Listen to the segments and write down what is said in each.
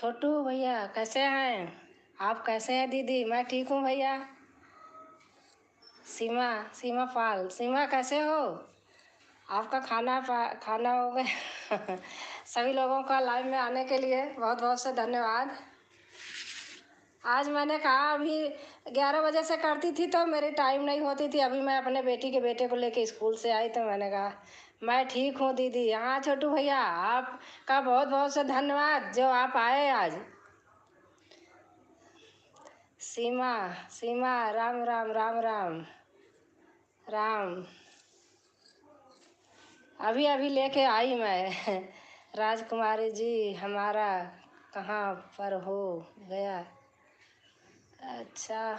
छोटू भैया कैसे हैं? आप कैसे हैं दीदी? मैं ठीक हूँ भैया। सीमा सीमा पाल, सीमा कैसे हो? आपका खाना हो गया? सभी लोगों का लाइव में आने के लिए बहुत बहुत से धन्यवाद। आज मैंने कहा अभी 11 बजे से करती थी तो मेरी टाइम नहीं होती थी। अभी मैं अपने बेटी के बेटे को लेके स्कूल से आई तो मैंने कहा मैं ठीक हूँ दीदी। हाँ छोटू भैया, आपका बहुत बहुत से धन्यवाद जो आप आए आज। सीमा सीमा राम राम राम राम राम। अभी अभी लेके आई मैं। राजकुमारी जी हमारा कहाँ पर हो गया? अच्छा,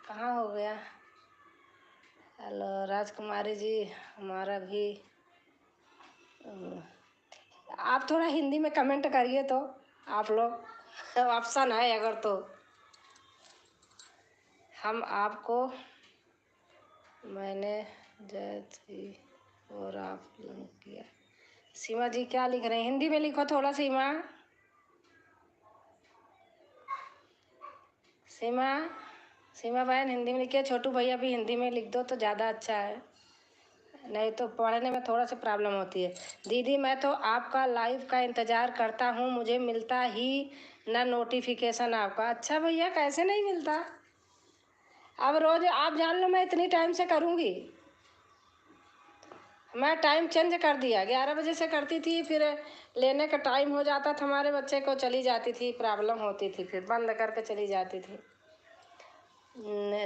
कहाँ हो गया? हेलो राजकुमारी जी हमारा भी। आप थोड़ा हिंदी में कमेंट करिए तो आप लोग। ऑप्शन है अगर तो हम आपको। मैंने जैसी और आप किया। सीमा जी क्या लिख रहे हैं? हिंदी में लिखो थोड़ा। सीमा सीमा सीमा बहन हिंदी में लिखिए। छोटू भैया भी हिंदी में लिख दो तो ज़्यादा अच्छा है, नहीं तो पढ़ने में थोड़ा सा प्रॉब्लम होती है। दीदी मैं तो आपका लाइव का इंतज़ार करता हूँ, मुझे मिलता ही ना नोटिफिकेशन आपका। अच्छा भैया कैसे नहीं मिलता? अब रोज़ आप जान लो मैं इतनी टाइम से करूँगी। मैं टाइम चेंज कर दिया, 11 बजे से करती थी, फिर लेने का टाइम हो जाता था हमारे बच्चे को, चली जाती थी, प्रॉब्लम होती थी, फिर बंद करके चली जाती थी।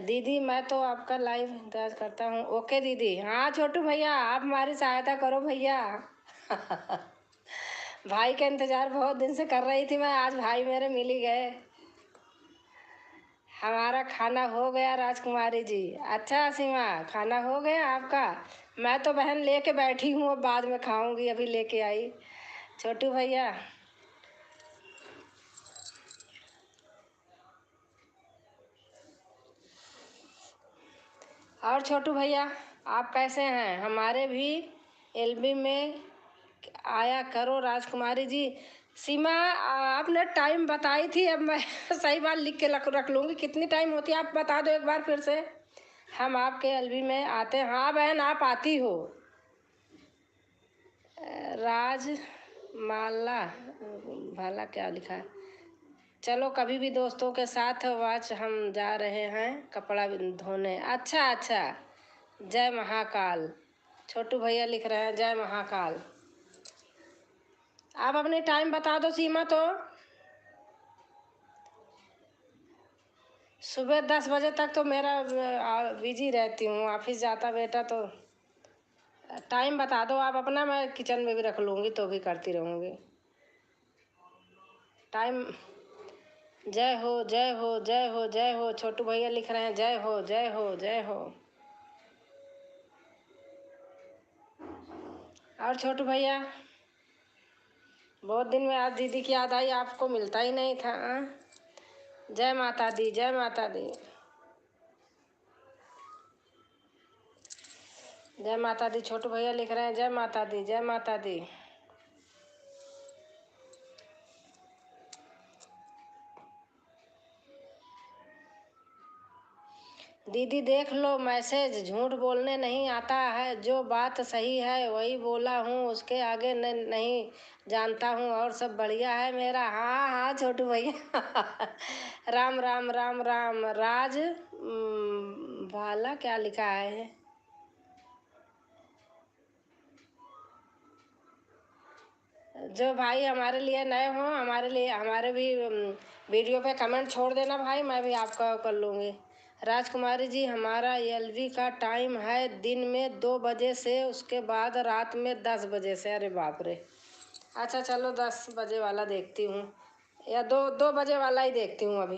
दीदी मैं तो आपका लाइव इंतजार करता हूँ। ओके दीदी। हाँ छोटू भैया आप हमारी सहायता करो भैया। भाई का इंतजार बहुत दिन से कर रही थी मैं, आज भाई मेरे मिल ही गए। हमारा खाना हो गया राजकुमारी जी। अच्छा सीमा खाना हो गया आपका? मैं तो बहन लेके बैठी हूँ, अब बाद में खाऊंगी, अभी लेके आई। छोटू भैया और छोटू भैया आप कैसे हैं? हमारे भी एलबी में आया करो राजकुमारी जी। सीमा आपने टाइम बताई थी, अब मैं सही बात लिख के रख लूँगी। कितनी टाइम होती है आप बता दो एक बार फिर से। हम आपके एलबी में आते हैं। हाँ बहन आप आती हो। राजमाला भाला क्या लिखा है? चलो कभी भी दोस्तों के साथ आज हम जा रहे हैं कपड़ा धोने। अच्छा अच्छा, जय महाकाल। छोटू भैया लिख रहे हैं जय महाकाल। आप अपने टाइम बता दो सीमा तो। सुबह 10 बजे तक तो मेरा बिजी रहती हूँ, ऑफिस जाता बेटा तो। टाइम बता दो आप अपना, मैं किचन में भी रख लूँगी तो भी करती रहूँगी टाइम। जय हो जय हो जय हो जय हो। छोटू भैया लिख रहे हैं जय हो जय हो जय हो। और छोटू भैया बहुत दिन में आज दीदी की याद आई, आपको मिलता ही नहीं था। जय माता दी जय माता दी जय माता दी। छोटू भैया लिख रहे हैं जय माता दी जय माता दी। दीदी देख लो मैसेज, झूठ बोलने नहीं आता है, जो बात सही है वही बोला हूँ, उसके आगे नहीं जानता हूँ, और सब बढ़िया है मेरा। हाँ हाँ छोटू भैया। राम राम राम राम। राज भाला क्या लिखा है? जो भाई हमारे लिए नए हो, हमारे लिए हमारे भी वीडियो पे कमेंट छोड़ देना भाई, मैं भी आपका कर लूँगी। राजकुमारी जी हमारा एलवी का टाइम है दिन में 2 बजे से, उसके बाद रात में 10 बजे से। अरे बाप रे। अच्छा चलो 10 बजे वाला देखती हूँ, या 2 बजे वाला ही देखती हूँ अभी।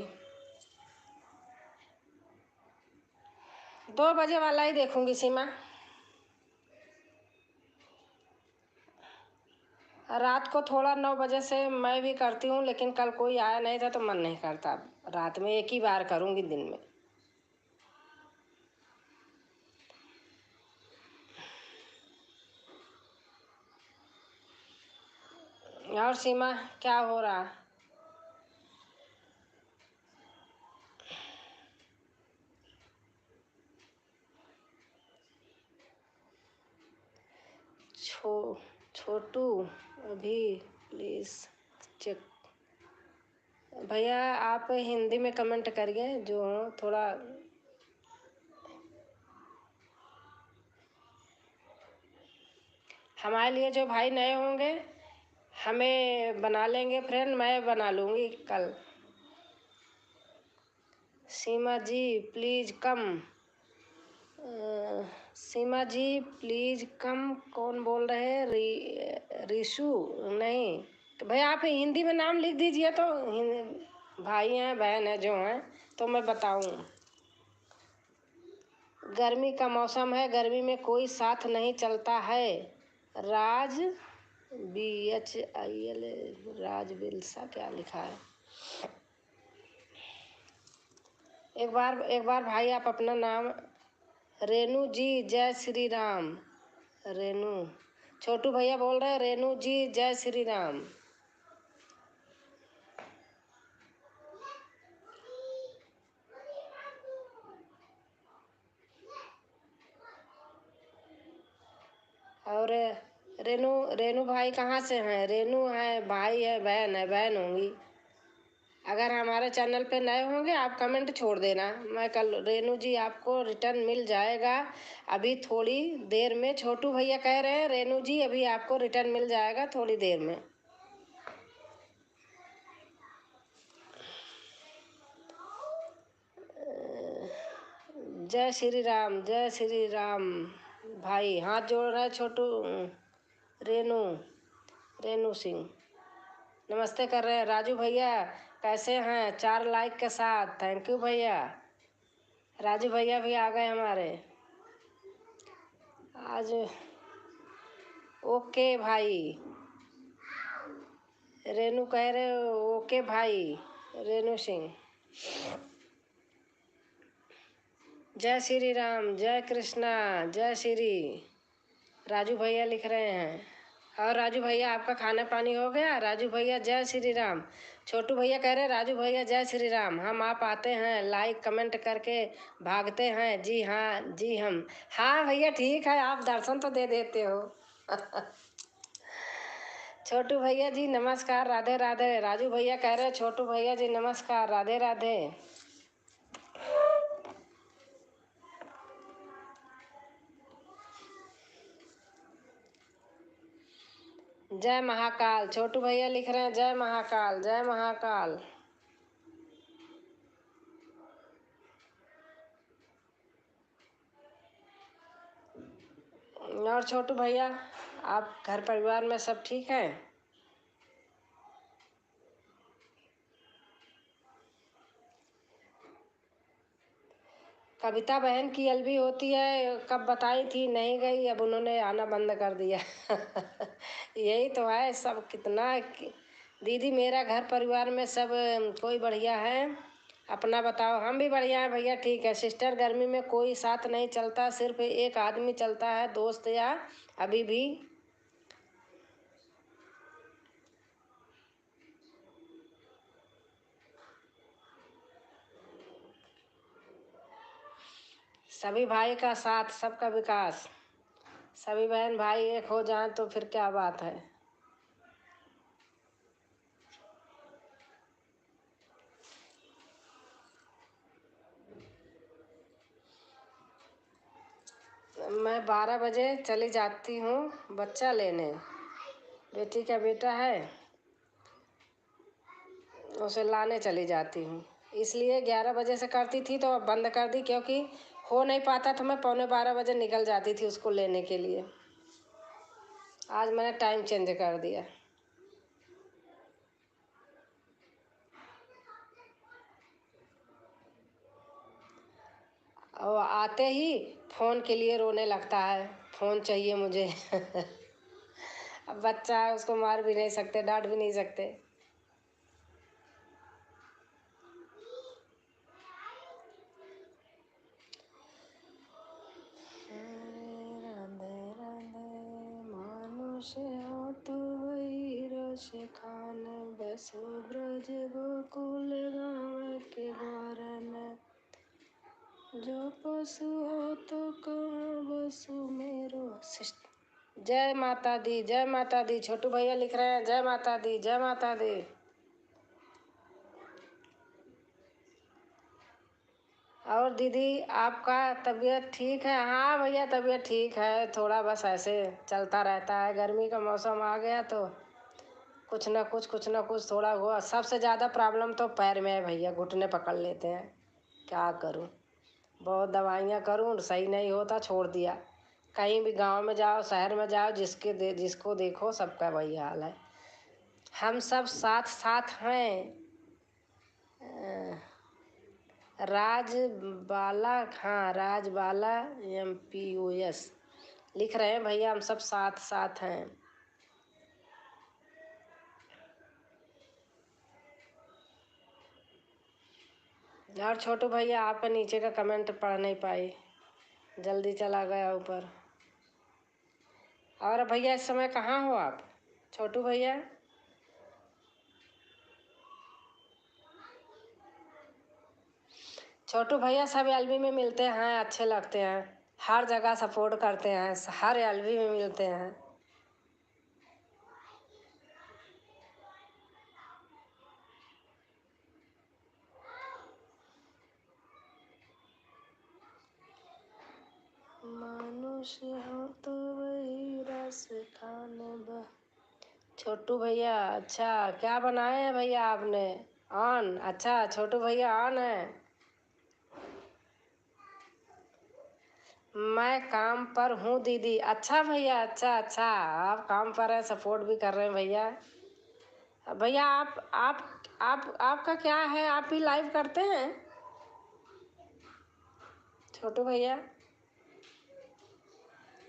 2 बजे वाला ही देखूँगी सीमा। रात को थोड़ा 9 बजे से मैं भी करती हूँ, लेकिन कल कोई आया नहीं था तो मन नहीं करता। रात में एक ही बार करूँगी दिन में। और सीमा क्या हो रहा? छोटू अभी प्लीज़ चेक। भैया आप हिंदी में कमेंट करिए जो थोड़ा हमारे लिए जो भाई नए होंगे हमें बना लेंगे फ्रेंड, मैं बना लूँगी कल। Seema ji please come. Seema ji please come. कौन बोल रहे हैं? रिशु नहीं तो भैया आप हिंदी में नाम लिख दीजिए तो भाई हैं बहन है जो हैं तो मैं बताऊं। गर्मी का मौसम है, गर्मी में कोई साथ नहीं चलता है। राज BHIL राज बिलसा क्या लिखा है? एक बार भाई आप अपना नाम। रेनू जी जय श्री राम। रेनू छोटू भैया बोल रहे हैं रेनू जी जय श्री राम। और रेनू रेनू भाई कहाँ से हैं? रेनू है भाई है बहन होंगी। अगर हमारे चैनल पे नए होंगे आप कमेंट छोड़ देना, मैं कल रेनू जी आपको रिटर्न मिल जाएगा अभी थोड़ी देर में। छोटू भैया कह रहे हैं रेनू जी अभी आपको रिटर्न मिल जाएगा थोड़ी देर में। जय श्री राम भाई। हाथ जोड़ रहा है छोटू। रेनू रेनू सिंह नमस्ते कर रहे हैं। राजू भैया कैसे हैं? 4 लाइक के साथ थैंक यू भैया। राजू भैया भी आ गए हमारे आज। ओके भाई रेनू कह रहे हो ओके भाई। रेनू सिंह जय श्री राम जय कृष्णा जय श्री। राजू भैया लिख रहे हैं। और राजू भैया आपका खाना पानी हो गया? राजू भैया जय श्री राम। छोटू भैया कह रहे हैं राजू भैया जय श्री राम। हम आप आते हैं लाइक कमेंट करके भागते हैं। जी हाँ जी हम। हाँ भैया ठीक है आप दर्शन तो दे देते हो। छोटू भैया जी नमस्कार राधे राधे। राजू भैया कह रहे हैं छोटू भैया जी नमस्कार राधे राधे। जय महाकाल। छोटू भैया लिख रहे हैं जय महाकाल जय महाकाल। और छोटू भैया आप घर परिवार में सब ठीक है? कविता बहन की एलबी होती है कब बताई थी नहीं गई, अब उन्होंने आना बंद कर दिया। यही तो है सब कितना दीदी मेरा घर परिवार में सब कोई बढ़िया है। अपना बताओ? हम भी बढ़िया हैं भैया ठीक है। सिस्टर गर्मी में कोई साथ नहीं चलता, सिर्फ एक आदमी चलता है दोस्त या अभी भी। सभी भाई का साथ सबका विकास। सभी बहन भाई एक हो जाएं तो फिर क्या बात है। मैं 12 बजे चली जाती हूँ बच्चा लेने। बेटी का बेटा है उसे लाने चली जाती हूँ, इसलिए 11 बजे से करती थी तो अब बंद कर दी क्योंकि हो नहीं पाता तो मैं 11:15 बजे निकल जाती थी उसको लेने के लिए। आज मैंने टाइम चेंज कर दिया। और आते ही फ़ोन के लिए रोने लगता है, फ़ोन चाहिए मुझे। अब बच्चा है उसको मार भी नहीं सकते डांट भी नहीं सकते। राधे राधे मानुष हो तो वही रस खान बसु ब्रज गोकुल गाँव के द्वार में। जो पशु हो तो कहाँ बसु मेरो जय माता दी, जय माता दी। छोटू भैया लिख रहे हैं जय माता दी, जय माता दी। और दीदी आपका तबीयत ठीक है? हाँ भैया तबीयत ठीक है, थोड़ा बस ऐसे चलता रहता है। गर्मी का मौसम आ गया तो कुछ ना कुछ थोड़ा हुआ। सबसे ज़्यादा प्रॉब्लम तो पैर में है भैया, घुटने पकड़ लेते हैं। क्या करूं, बहुत दवाइयाँ करूं, सही नहीं होता, छोड़ दिया। कहीं भी गांव में जाओ, शहर में जाओ, जिसको देखो सबका वही हाल है। हम सब साथ साथ हैं। राजबाला, हाँ राजबाला MPOS लिख रहे हैं भैया, हम सब साथ साथ हैं। और छोटू भैया आपका नीचे का कमेंट पढ़ नहीं पाई, जल्दी चला गया ऊपर। और भैया इस समय कहाँ हो आप छोटू भैया? छोटू भैया सब एलबी में मिलते हैं, अच्छे लगते हैं, हर जगह सपोर्ट करते हैं, हर एलबी में मिलते हैं। मनुष्य हो तो वही रस खाने बा। छोटू भैया अच्छा क्या बनाए हैं भैया आपने? ऑन, अच्छा छोटू भैया ऑन है। मैं काम पर हूँ दीदी। अच्छा भैया, अच्छा अच्छा, आप काम पर हैं, सपोर्ट भी कर रहे हैं भैया। भैया आप आपका क्या है, आप भी लाइव करते हैं छोटू भैया?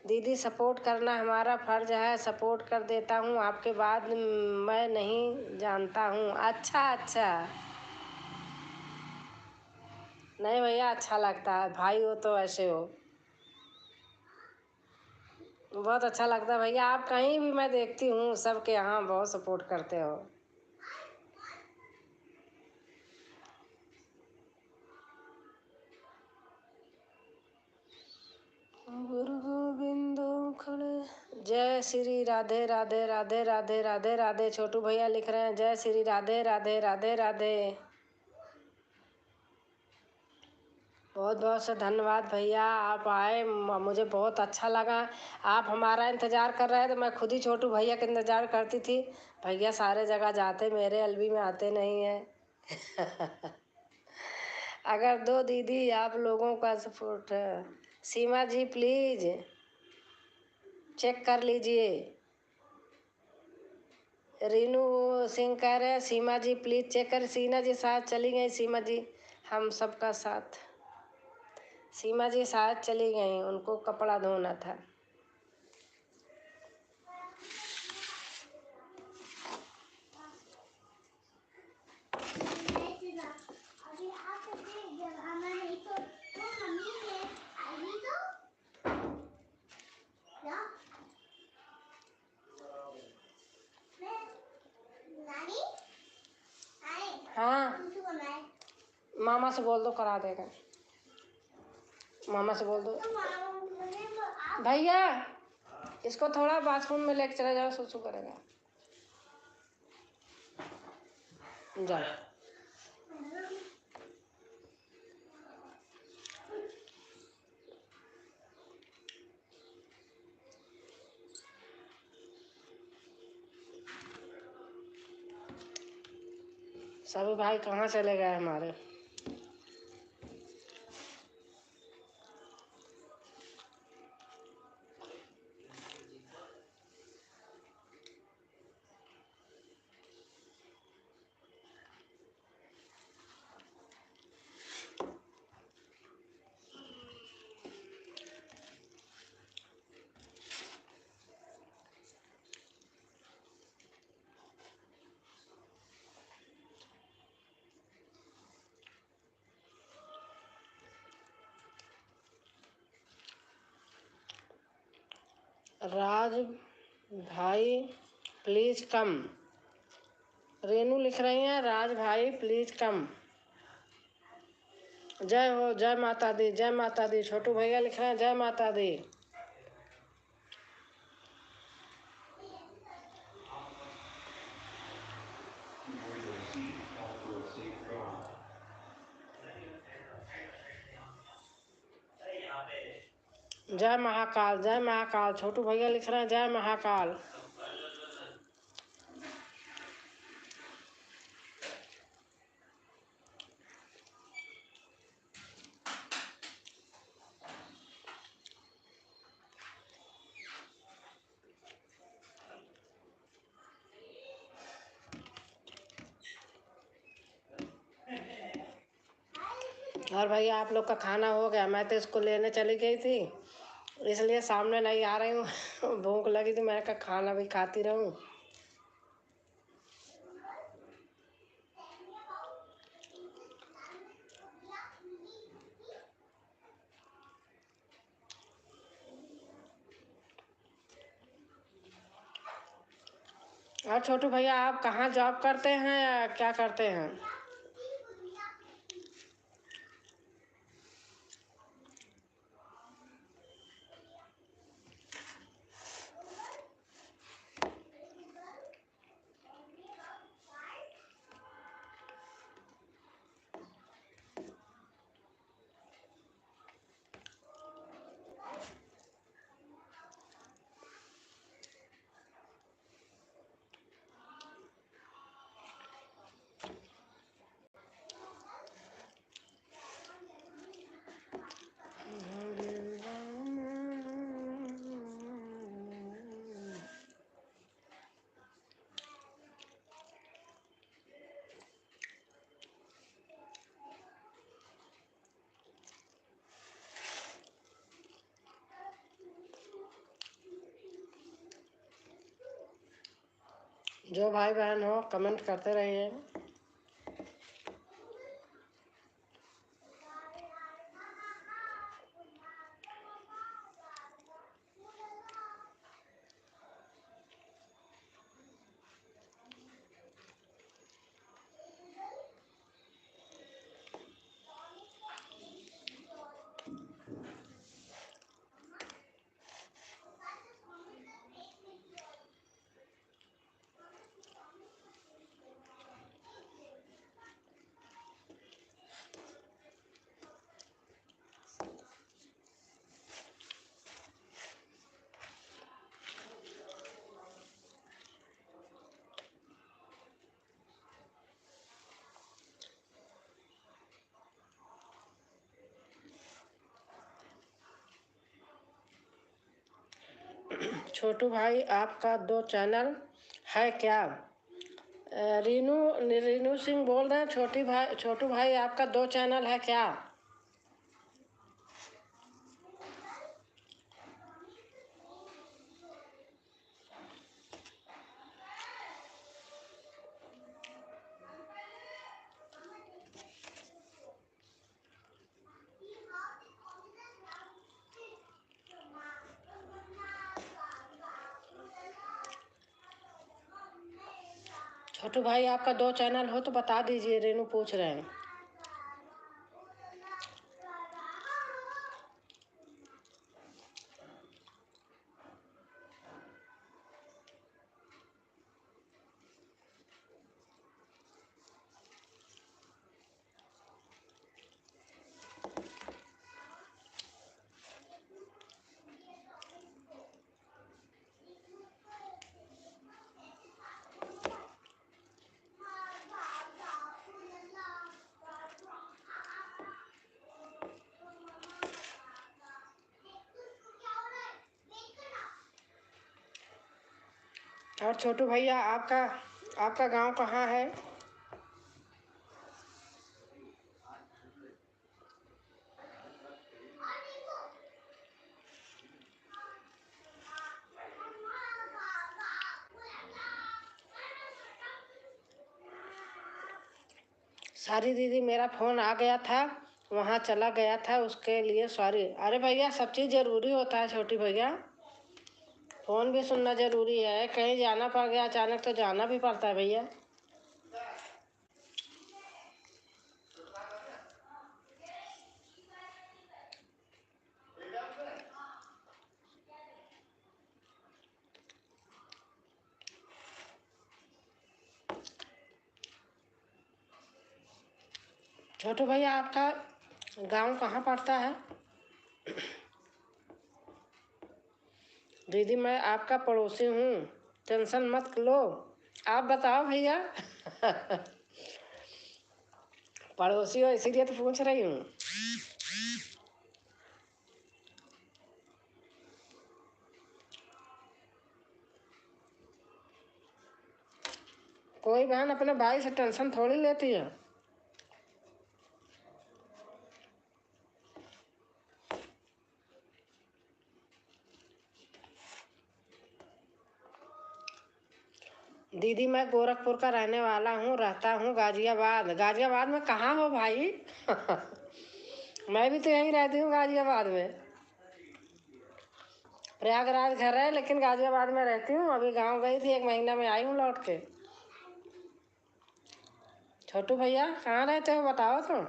दीदी सपोर्ट करना हमारा फर्ज है, सपोर्ट कर देता हूँ, आपके बाद मैं नहीं जानता हूँ। अच्छा अच्छा, नहीं भैया अच्छा लगता है, भाई हो तो ऐसे हो, बहुत अच्छा लगता है भैया। आप कहीं भी मैं देखती हूँ सबके यहाँ बहुत सपोर्ट करते हो। गुरु गोविंद खड़े। जय श्री राधे राधे राधे राधे राधे राधे। छोटू भैया लिख रहे हैं जय श्री राधे राधे राधे राधे। बहुत बहुत से धन्यवाद भैया, आप आए, मुझे बहुत अच्छा लगा। आप हमारा इंतज़ार कर रहे हैं तो मैं खुद ही छोटू भैया का इंतज़ार करती थी। भैया सारे जगह जाते, मेरे एलबी में आते नहीं हैं। अगर दो दीदी आप लोगों का सपोर्ट है। सीमा जी प्लीज़ चेक कर लीजिए। रीनू सिंह कह रहे हैं सीमा जी प्लीज़ चेक कर। सीमा जी साथ चली गई, सीमा जी हम सबका साथ। सीमा जी साथ चली गई, उनको कपड़ा धोना था। हाँ मामा से बोल दो करा देगा, मामा से बोल दो। भैया इसको थोड़ा बाथरूम में लेके चला जाओ, सुसु करेगा, जाओ। सभी भाई कहाँ चले गए हमारे? राज भाई प्लीज़ कम। रेनू लिख रही हैं राज भाई प्लीज़ कम। जय हो, जय माता दी, जय माता दी। छोटू भैया लिख रहे हैं जय माता दी। जय महाकाल, जय महाकाल। छोटू भैया लिख रहे हैं जय महाकाल। और भैया आप लोग का खाना हो गया? मैं तो इसको लेने चली गई थी, इसलिए सामने नहीं आ रही हूँ। भूख लगी थी, मैं कहा खाना भी खाती रहूँ। और छोटू भैया आप कहाँ जॉब करते हैं या क्या करते हैं? जो भाई बहन हो कमेंट करते रहिए। छोटू भाई आपका 2 चैनल है क्या? रीनू रीनू सिंह बोल रहे हैं। छोटू भाई आपका 2 चैनल है क्या? छोटू भाई आपका 2 चैनल हो तो बता दीजिए, रेनू पूछ रहे हैं। और छोटू भैया आपका गांव कहाँ है? सॉरी दीदी, मेरा फ़ोन आ गया था, वहाँ चला गया था, उसके लिए सॉरी। अरे भैया सब चीज़ ज़रूरी होता है छोटी भैया, फ़ोन भी सुनना ज़रूरी है। कहीं जाना पड़ गया अचानक तो जाना भी पड़ता है भैया। छोटू भैया आपका गांव कहाँ पड़ता है? दीदी मैं आपका पड़ोसी हूँ, टेंशन मत लो। आप बताओ भैया। पड़ोसी हो इसीलिए तो पूछ रही हूँ। कोई बहन अपने भाई से टेंशन थोड़ी लेती है। दीदी मैं गोरखपुर का रहने वाला हूँ, रहता हूँ गाजियाबाद। गाजियाबाद में कहाँ हो भाई? मैं भी तो यहीं रहती हूँ गाजियाबाद में। प्रयागराज घर है लेकिन गाजियाबाद में रहती हूँ। अभी गांव गई थी, 1 महीना में आई हूँ लौट के। छोटू भैया कहाँ रहते हो बताओ तो।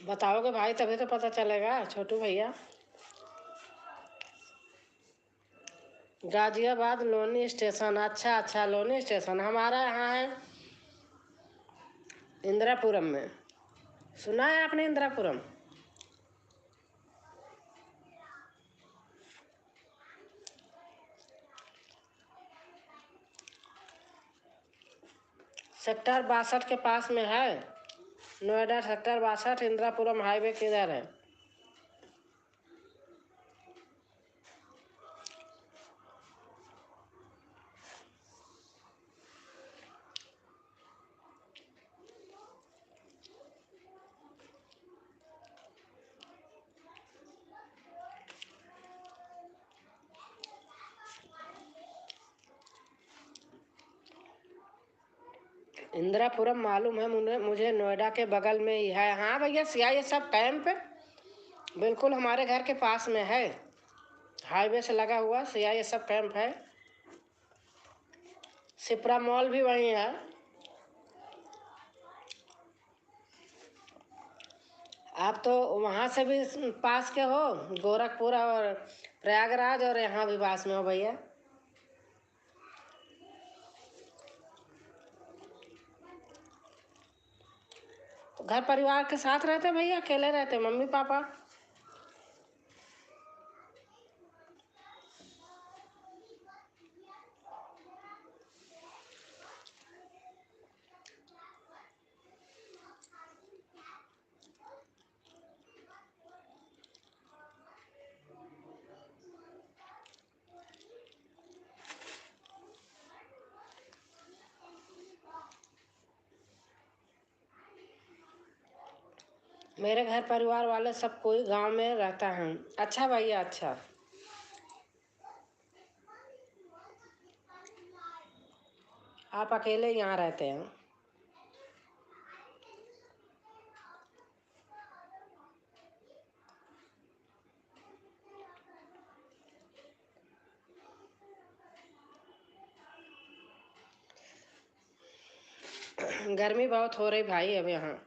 बताओगे भाई तभी तो पता चलेगा छोटू भैया। गाजियाबाद लोनी स्टेशन। अच्छा अच्छा, लोनी स्टेशन हमारा यहाँ है इंदिरापुरम में। सुना है आपने इंदिरापुरम? सेक्टर 62 के पास में है। नोएडा सेक्टर 62, इंदिरापुरम हाईवे किधर है? इंदिरापुरम मालूम है मुझे नोएडा के बगल में ही है। हाँ भैया, CISF कैंप बिल्कुल हमारे घर के पास में है। हाईवे से लगा हुआ CISF कैंप है। सिप्रा मॉल भी वहीं है। आप तो वहाँ से भी पास के हो, गोरखपुर और प्रयागराज, और यहाँ भी पास में हो भैया। तो घर परिवार के साथ रहते भैया, अकेले रहते मम्मी पापा? मेरे घर परिवार वाले सब कोई गांव में रहता है। अच्छा भैया अच्छा। आप अकेले यहाँ रहते हैं? गर्मी बहुत हो रही भाई अब यहाँ।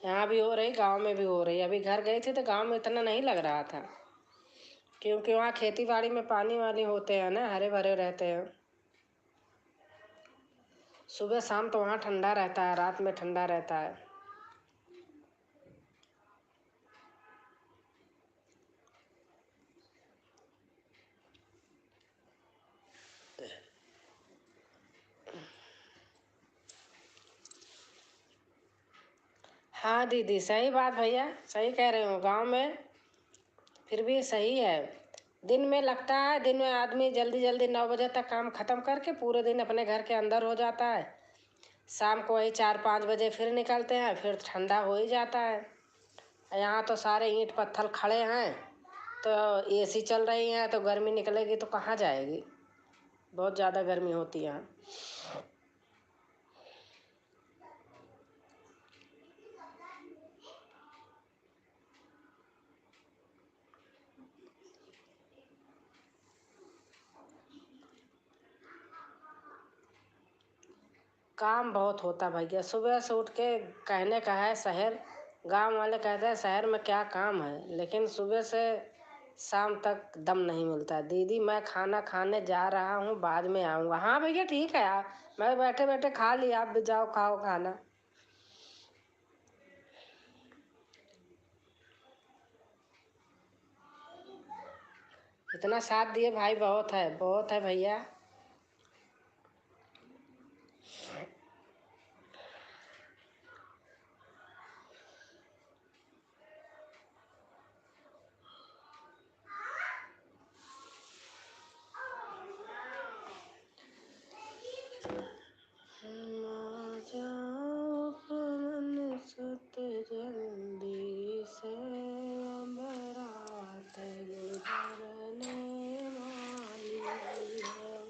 यहाँ भी हो रही, गांव में भी हो रही। अभी घर गई थी तो गांव में इतना नहीं लग रहा था, क्योंकि वहाँ खेती बाड़ी में पानी वानी होते हैं ना, हरे भरे रहते हैं। सुबह शाम तो वहाँ ठंडा रहता है, रात में ठंडा रहता है। हाँ दीदी सही बात भैया, सही कह रहे हो। गांव में फिर भी सही है। दिन में लगता है, दिन में आदमी जल्दी जल्दी 9 बजे तक काम खत्म करके पूरे दिन अपने घर के अंदर हो जाता है। शाम को वही 4-5 बजे फिर निकलते हैं, फिर ठंडा हो ही जाता है। यहाँ तो सारे ईंट पत्थर खड़े हैं, तो AC चल रही है, तो गर्मी निकलेगी तो कहाँ जाएगी। बहुत ज़्यादा गर्मी होती है यहाँ। काम बहुत होता भैया। सुबह से उठ के कहने का है शहर गांव वाले कहते हैं शहर में क्या काम है, लेकिन सुबह से शाम तक दम नहीं मिलता। दीदी मैं खाना खाने जा रहा हूँ, बाद में आऊँगा। हाँ भैया ठीक है यार, मैं बैठे बैठे खा लिया, आप भी जाओ खाओ खाना। इतना साथ दिए भाई, बहुत है भैया। जाओ पवन सुत जल्दी से, बरात गुजरने वाली है।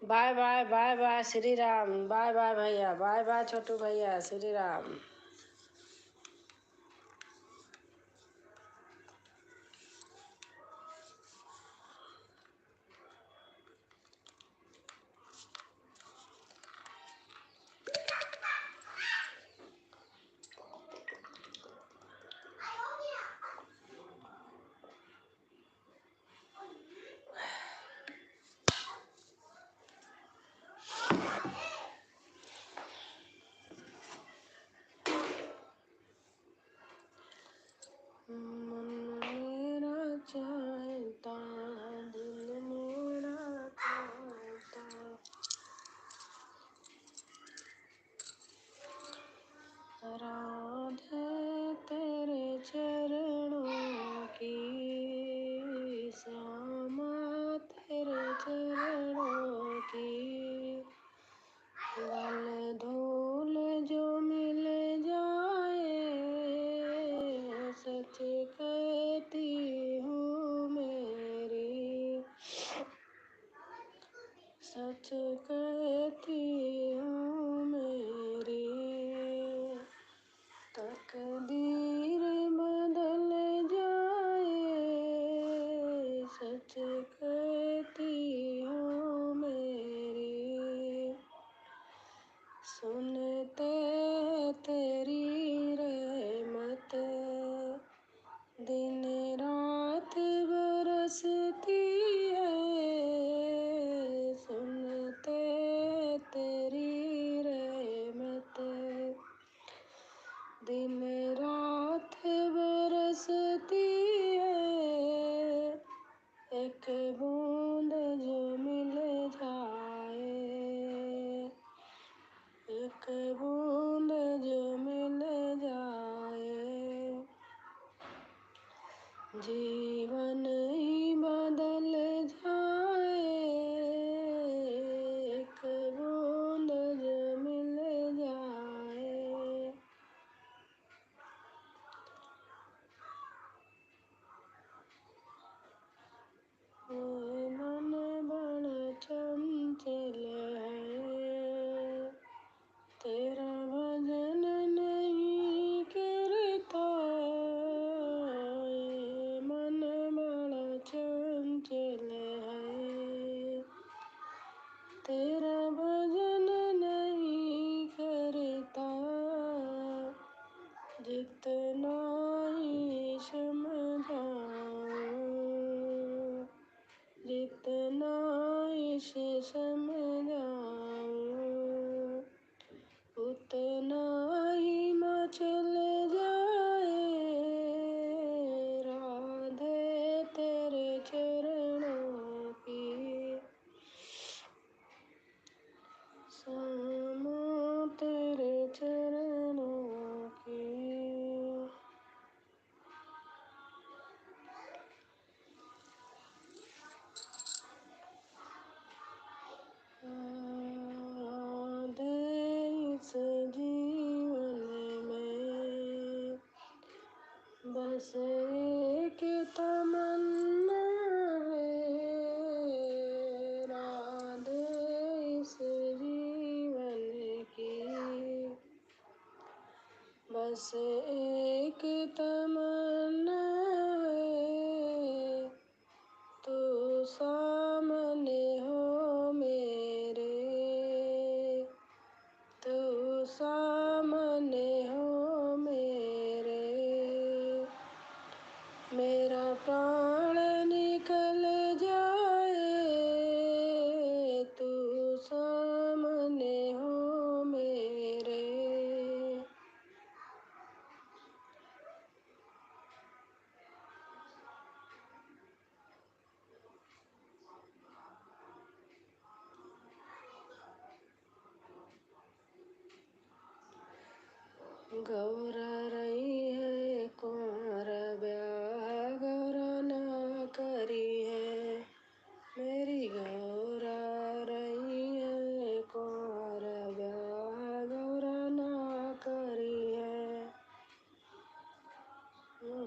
Bye bye bye bye Shri Ram, bye bye भैया, बाय बाय छोटू भैया, श्री राम। मन मेरा चाहता, दिल मेरा चाहता, राधे तेरे चरणों की, श्यामा तेरे चरणों की, लाल धूल जो मिल जाए, सच कहती हूँ मेरी, सच कहती हूँ मेरी, तकदीर बदल जाए, सच कहती हूँ मेरी, सुनते तेरी रहमत, दिन रात बरसती है, सुनते तेरी रहमत, दिन रात बरसती है, एक बूंद जो मिल जाए, एक बूंद जो मिल जाए, जीवन ही बदल जाए, एक बूंद जो मिल जाए। मन बड़ा चंचल है, तेरा भजन नहीं करता, मन बड़ा चंचल है, तेरा भजन नहीं करता, जितना ही समझाऊं, जितना इसे समझाऊं, उतना ही मचल जाए, राधे तेरे चरणों की, श्यामा तेरे चरणों की। इस जीवन में बस एक तमन्ना है, राधे इस जीवन की, बस एक तमन्ना है, तू सामने हो मेरे, तू सामने हो प्राण निकल जाए तू सामने हो मेरे। गौरा रही है कुंवर ब्याह गौरा ना करी है, मेरी गौरा रही है कुंवर ब्याह गौरा ना करी है।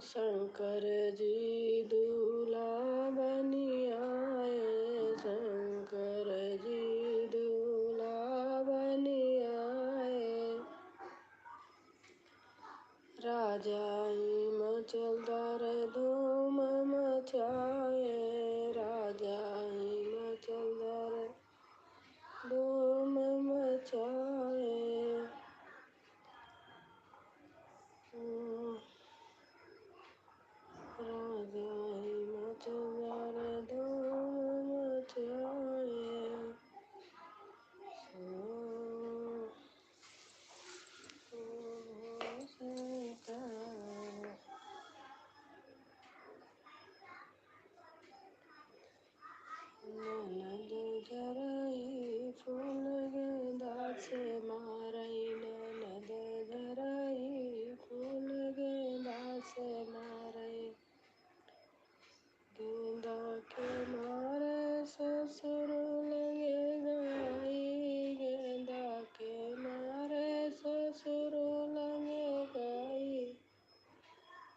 शंकर जी दूल्हा बनी आए, शंकर जी दूल्हा बनी आए। राजा हिमाचलदार धूम मचाए, राजा हिमाचलदार धूम मचाए। राजा हिमाचलदार धूम मचाए। ननद धरई फूल गेंदा से मारई, ननद धरई फूल गेंदा से मारई। गेंदा के मारे ससुर लगे गई, गेंदा के मारे ससुर लगे गई।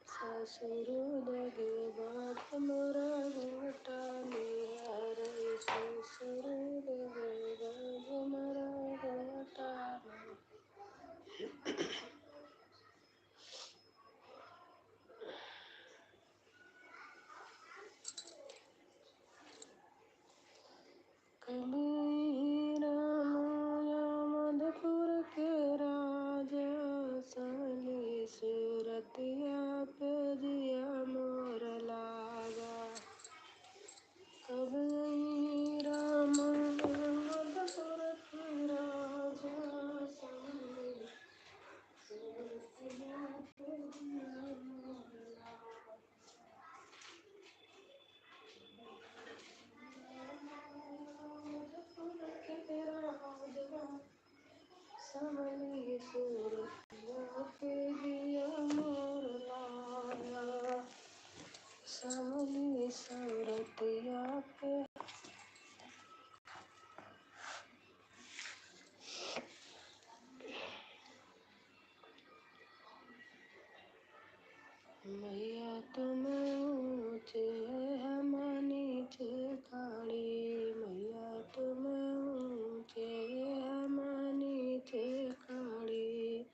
ससुर लगे बात मोरा घोटा निहार, ससुर लगे बात मोरा घोटा। कभी राम मधुपुर के राजा, साली सूरतिया पे जिया मोर लागा। कभी राम मधुपुर के राजा, साली सूरतिया पे जिया मोर लागा। मधुपुर के राजा, साली सूरतिया पे जिया मोर लागा। साली सूरतिया पे। मैया तुम ऊँचे हम नीचे खड़ी, मैया तुम ऊँचे हम नीचे खड़ी।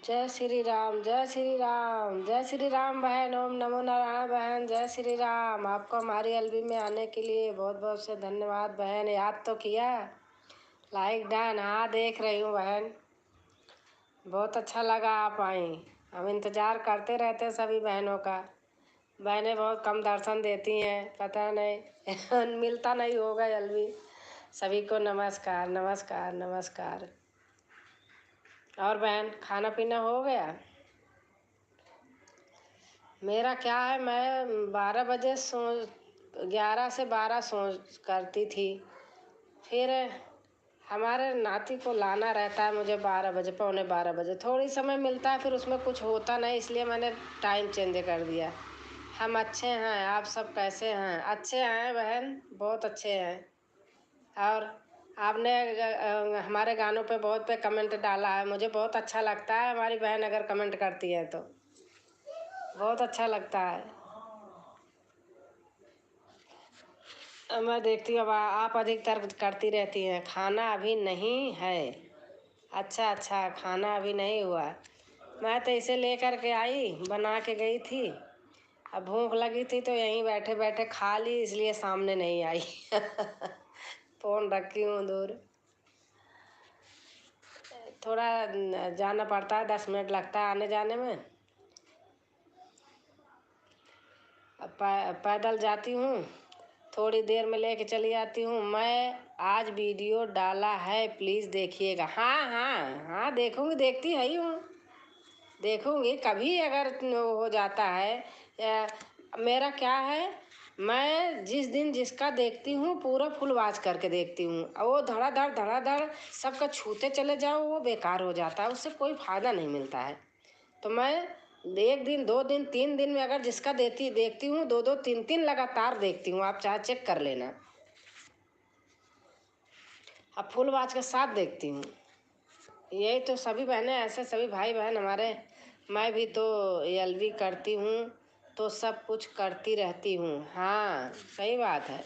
जय श्री राम, जय श्री राम, जय श्री राम बहन। ओम नमो नारायण बहन, जय श्री राम। आपको हमारी एलबी में आने के लिए बहुत बहुत से धन्यवाद बहन। याद तो किया, लाइक डन। हाँ देख रही हूँ बहन, बहुत अच्छा लगा आप आई। हम इंतज़ार करते रहते हैं सभी बहनों का। बहनें बहुत कम दर्शन देती हैं, पता नहीं मिलता नहीं होगा एलबी। सभी को नमस्कार नमस्कार नमस्कार। और बहन खाना पीना हो गया? मेरा क्या है, मैं 12 बजे 11 से 12 सो करती थी। फिर हमारे नाती को लाना रहता है मुझे 12 बजे, पौने 12 बजे थोड़ी समय मिलता है, फिर उसमें कुछ होता नहीं, इसलिए मैंने टाइम चेंज कर दिया। हम अच्छे हैं, आप सब कैसे हैं? अच्छे हैं बहन, बहुत अच्छे हैं। और आपने हमारे गानों पे बहुत पे कमेंट डाला है, मुझे बहुत अच्छा लगता है। हमारी बहन अगर कमेंट करती है तो बहुत अच्छा लगता है। मैं देखती हूँ, अब आप अधिकतर करती रहती हैं। खाना अभी नहीं है? अच्छा अच्छा, खाना अभी नहीं हुआ। मैं तो इसे लेकर के आई, बना के गई थी। अब भूख लगी थी तो यहीं बैठे बैठे खा ली, इसलिए सामने नहीं आई फ़ोन रखी हूँ दूर। थोड़ा जाना पड़ता है, 10 मिनट लगता है आने जाने में। अब पैदल जाती हूँ, थोड़ी देर में लेके चली आती हूँ। मैं आज वीडियो डाला है, प्लीज़ देखिएगा। हाँ हाँ हाँ, देखूँगी, देखती है ही हूँ, देखूँगी। कभी अगर हो जाता है मेरा क्या है, मैं जिस दिन जिसका देखती हूँ पूरा फुल वॉच करके देखती हूँ। और वो धड़ाधड़ सबका छूते चले जाओ, वो बेकार हो जाता है, उससे कोई फ़ायदा नहीं मिलता है। तो मैं 1 दिन 2 दिन 3 दिन में अगर जिसका देखती हूँ, 2 2 3 3 लगातार देखती हूँ, आप चाहे चेक कर लेना। अब फुल वॉच के साथ देखती हूँ। यही तो सभी बहनें ऐसे, सभी भाई बहन हमारे। मैं भी तो एलवी करती हूँ, तो सब कुछ करती रहती हूँ। हाँ सही बात है।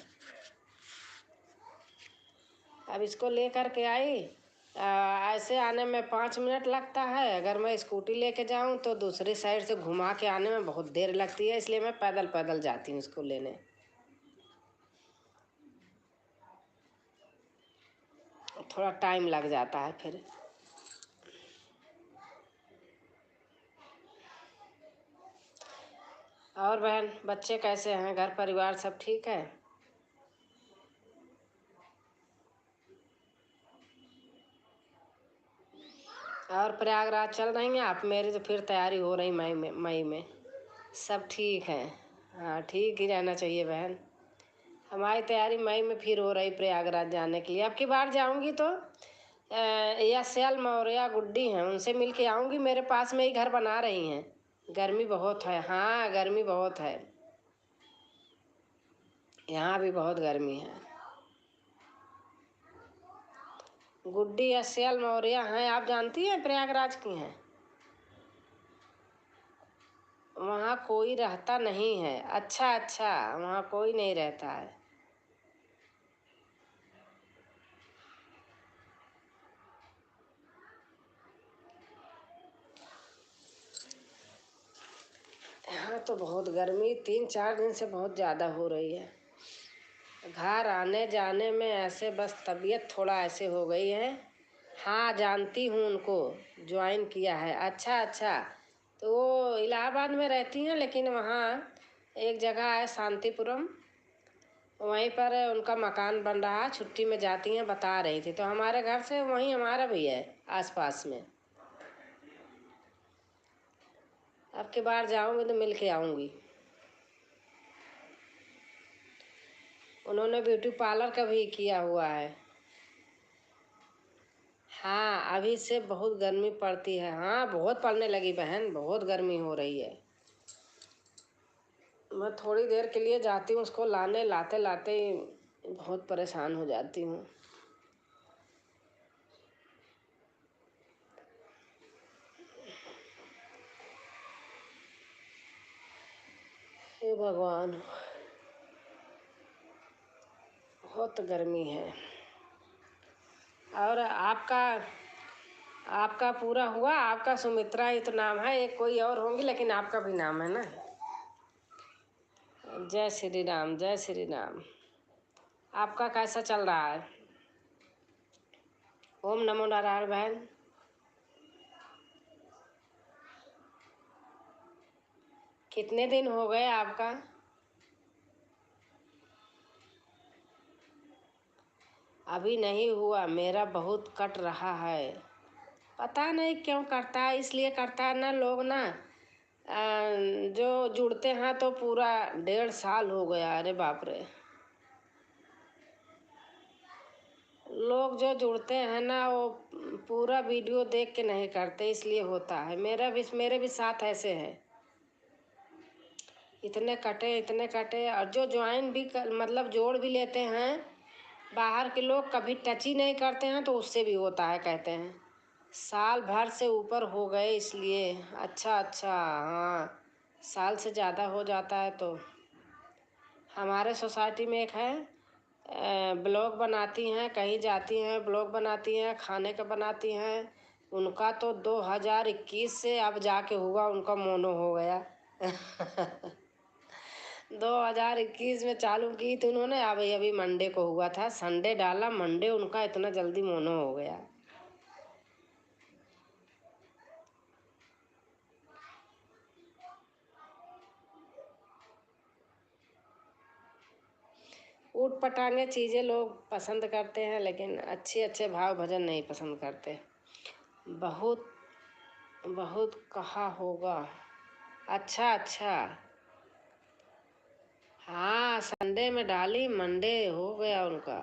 अब इसको लेकर के आई, ऐसे आने में 5 मिनट लगता है। अगर मैं स्कूटी लेके जाऊँ तो दूसरी साइड से घुमा के आने में बहुत देर लगती है, इसलिए मैं पैदल पैदल जाती हूँ इसको लेने। थोड़ा टाइम लग जाता है फिर। और बहन बच्चे कैसे हैं, घर परिवार सब ठीक है? और प्रयागराज चल रही हैं आप? मेरी तो फिर तैयारी हो रही मई में। सब ठीक है? हाँ ठीक ही रहना चाहिए बहन। हमारी तैयारी मई में फिर हो रही प्रयागराज जाने के लिए। अब की बार जाऊंगी तो या सैल मौर्या गुड्डी हैं, उनसे मिल के आऊँगी। मेरे पास में ही घर बना रही हैं। गर्मी बहुत है, हाँ गर्मी बहुत है, यहाँ भी बहुत गर्मी है। गुड्डी या सैल मौर्या हैं, आप जानती हैं, प्रयागराज की हैं। वहाँ कोई रहता नहीं है। अच्छा अच्छा, वहाँ कोई नहीं रहता है। यहाँ तो बहुत गर्मी 3 4 दिन से बहुत ज़्यादा हो रही है। घर आने जाने में ऐसे बस तबीयत थोड़ा ऐसे हो गई है। हाँ जानती हूँ उनको, ज्वाइन किया है। अच्छा अच्छा, तो वो इलाहाबाद में रहती हैं, लेकिन वहाँ एक जगह है शांतिपुरम, वहीं पर उनका मकान बन रहा है, छुट्टी में जाती हैं, बता रही थी। तो हमारे घर से वहीं हमारा भी है, आसपास में। अब की बार जाऊँगी तो मिल के आऊँगी। उन्होंने ब्यूटी पार्लर का भी किया हुआ है। हाँ अभी से बहुत गर्मी पड़ती है। हाँ बहुत पड़ने लगी बहन, बहुत गर्मी हो रही है। मैं थोड़ी देर के लिए जाती हूँ उसको लाने, लाते लाते ही बहुत परेशान हो जाती हूँ। हे भगवान, बहुत गर्मी है। और आपका आपका पूरा हुआ, आपका सुमित्रा ही तो नाम है, एक कोई और होंगी लेकिन आपका भी नाम है ना। जय श्री राम, जय श्री राम। आपका कैसा चल रहा है? ओम नमो नारायण बहन। कितने दिन हो गए आपका? अभी नहीं हुआ, मेरा बहुत कट रहा है। पता नहीं क्यों करता है, इसलिए करता है ना लोग ना, जो जुड़ते हैं तो पूरा 1.5 साल हो गया। अरे बाप रे, लोग जो जुड़ते हैं ना वो पूरा वीडियो देख के नहीं करते, इसलिए होता है। मेरे भी साथ ऐसे है, इतने कटे और जो ज्वाइन भी मतलब जोड़ भी लेते हैं बाहर के लोग, कभी टच ही नहीं करते हैं तो उससे भी होता है, कहते हैं। साल भर से ऊपर हो गए इसलिए। अच्छा अच्छा, हाँ, साल से ज़्यादा हो जाता है तो। हमारे सोसाइटी में एक है, ब्लॉग बनाती हैं, कहीं जाती हैं ब्लॉग बनाती हैं, खाने का बनाती हैं। उनका तो 2021 से अब जाके हुआ, उनका मोनो हो गया। 2021 में चालू की थी उन्होंने, अभी अभी मंडे को हुआ था, संडे डाला, मंडे उनका इतना जल्दी मोनो हो गया। ऊट पटांगे चीज़ें लोग पसंद करते हैं, लेकिन अच्छे अच्छे भाव भजन नहीं पसंद करते। बहुत बहुत कहा होगा। अच्छा अच्छा, हाँ, संडे में डाली, मंडे हो गया उनका।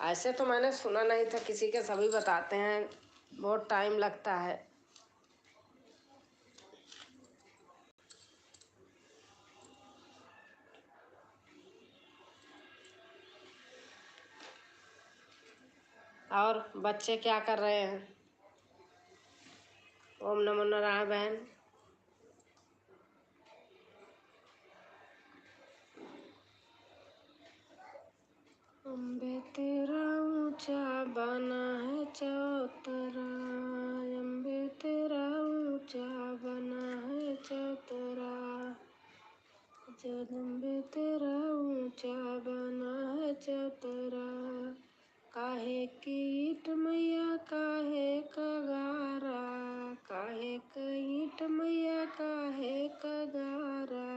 ऐसे तो मैंने सुना नहीं था किसी के, सभी बताते हैं बहुत टाइम लगता है। और बच्चे क्या कर रहे हैं? ओम नमो नारायण बहन। अम्बे तेरा ऊंचा बना है चौतरा, अम्बे तेरा ऊंचा बना है चौतरा, जगदम्बे तेरा ऊंचा बना है चौतरा, काहे की ईट मैया काहे कगारा, काहे का ईट मैया काहे कगारा,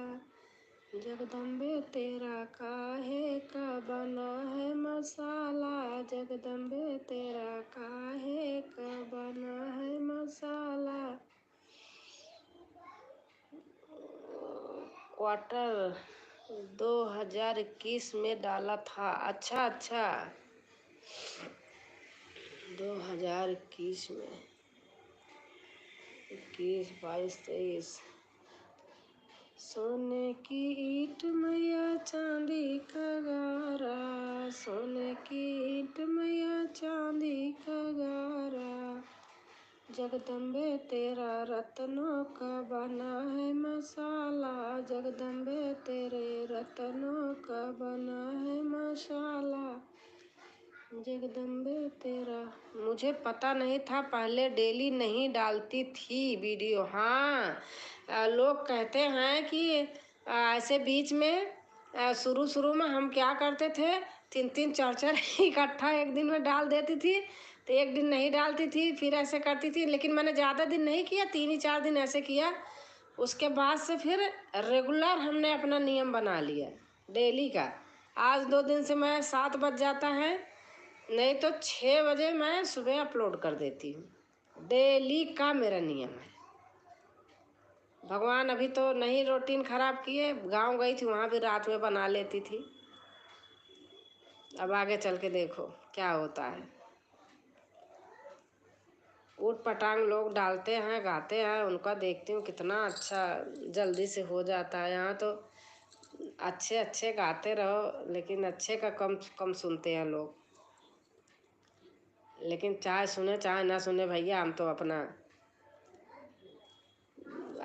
जगदम्बे तेरा काहे का बना है मसाला, जगदम्बे तेरा काहे का बना है मसाला। क्वार्टर 2021 में डाला था। अच्छा अच्छा, 2021 में 21, 22, 23। सोने की ईट मैया चांदी का गारा, सोने की ईट मैया चांदी का गारा, जगदम्बे तेरा रत्नों का बना है मसाला, जगदम्बे तेरे रत्नों का बना है मसाला, जगदम्बे तेरा। मुझे पता नहीं था, पहले डेली नहीं डालती थी वीडियो। हाँ, लोग कहते हैं कि ऐसे बीच में शुरू शुरू में हम क्या करते थे, 3-3 4-4 इकट्ठा एक दिन में डाल देती थी, तो एक दिन नहीं डालती थी, फिर ऐसे करती थी। लेकिन मैंने ज़्यादा दिन नहीं किया, 3 ही 4 दिन ऐसे किया। उसके बाद से फिर रेगुलर हमने अपना नियम बना लिया डेली का। आज 2 दिन से मैं 7 बज जाता है, नहीं तो 6 बजे मैं सुबह अपलोड कर देती हूँ। डेली का मेरा नियम है। भगवान अभी तो नहीं रूटीन ख़राब किए, गांव गई थी वहाँ भी रात में बना लेती थी। अब आगे चल के देखो क्या होता है। ऊट पटांग लोग डालते हैं, गाते हैं, उनका देखती हूँ कितना अच्छा जल्दी से हो जाता है। यहाँ तो अच्छे अच्छे गाते रहो, लेकिन अच्छे का कम कम सुनते हैं लोग। लेकिन चाहे सुने चाहे ना सुने भैया, हम तो अपना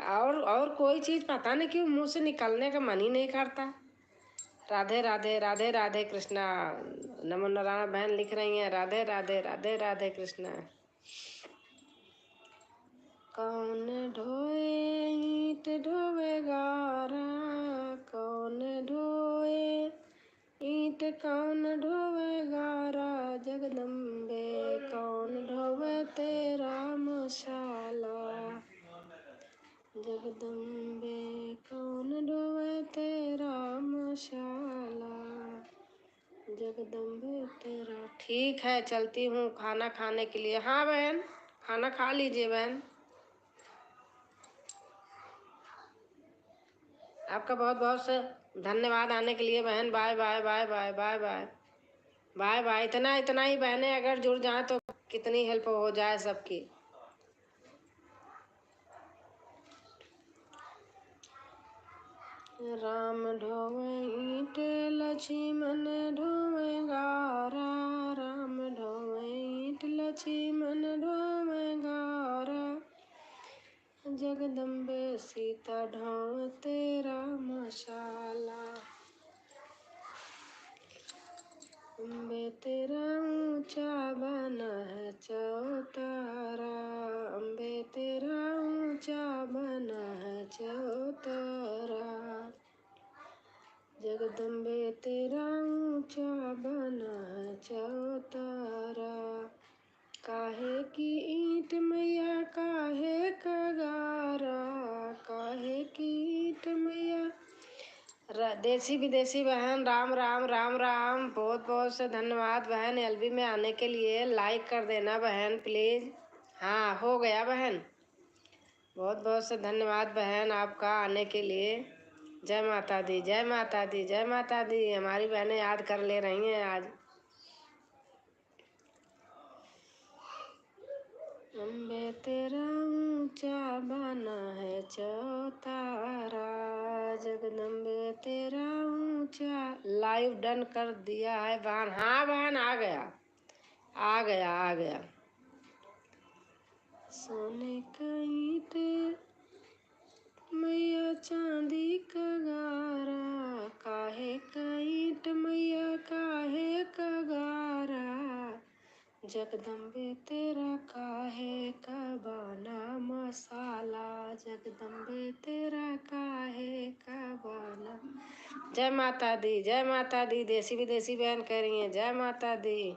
और कोई चीज़ पता नहीं क्यों मुंह से निकलने का मन ही नहीं करता। राधे राधे, राधे राधे कृष्णा। नमो नारायण बहन लिख रही हैं, राधे राधे, राधे राधे कृष्णा। कौन ढोए ईंट ढोवे गारा, कौन ढोए ईंट कौन ढोवे गारा, जगदम्बे कौन ढोवे तेरा मशाला, जगदम्बे कौन ढोवे तेरा मशाला, जगदम्बे तेरा। ठीक है, चलती हूँ खाना खाने के लिए। हाँ बहन, खाना खा लीजिए बहन। आपका बहुत बहुत से धन्यवाद आने के लिए बहन। Bye bye bye bye bye bye bye bye. इतना ही बहनें अगर जुड़ जाएं तो कितनी हेल्प हो जाए सबकी। राम ढोवे ईंट लक्ष्मण ढोवे गारा, राम ढोवे ईंट लक्ष्मण ढोवे गारा, जगदम्बे सीता ढोवे तेरा मशाला, अम्बे तेरा ऊंचा बना है चौतारा, अम्बे तेरा ऊंचा बना है चौतारा, जगदम्बे तेरा ऊंचा बना है चौतारा, काहे की ईंट मैया काहे का गारा, काहे की ईंट मैया। देसी विदेशी बहन राम राम राम राम, बहुत बहुत से धन्यवाद बहन एलबी में आने के लिए। लाइक कर देना बहन प्लीज़। हाँ हो गया बहन। बहुत बहुत से धन्यवाद बहन आपका आने के लिए। जय माता दी, जय माता दी, जय माता दी। हमारी बहनें याद कर ले रही हैं आज। अम्बे तेरा ऊंचा बना है चौतारा, जगदम्बे तेरा ऊंचा। लाइव डन कर दिया है बहन। हाँ बहन आ गया आ गया आ गया। सोने का ईंट मैया चांदी का गारा, काहे का ईंट मैया काहे का गारा, जगदम्बे तेरा काहे का बना मसाला, जगदम्बे तेरा काहे का बना। जय माता दी, जय माता दी। देसी विदेशी बहन कह रही हैं जय माता दी।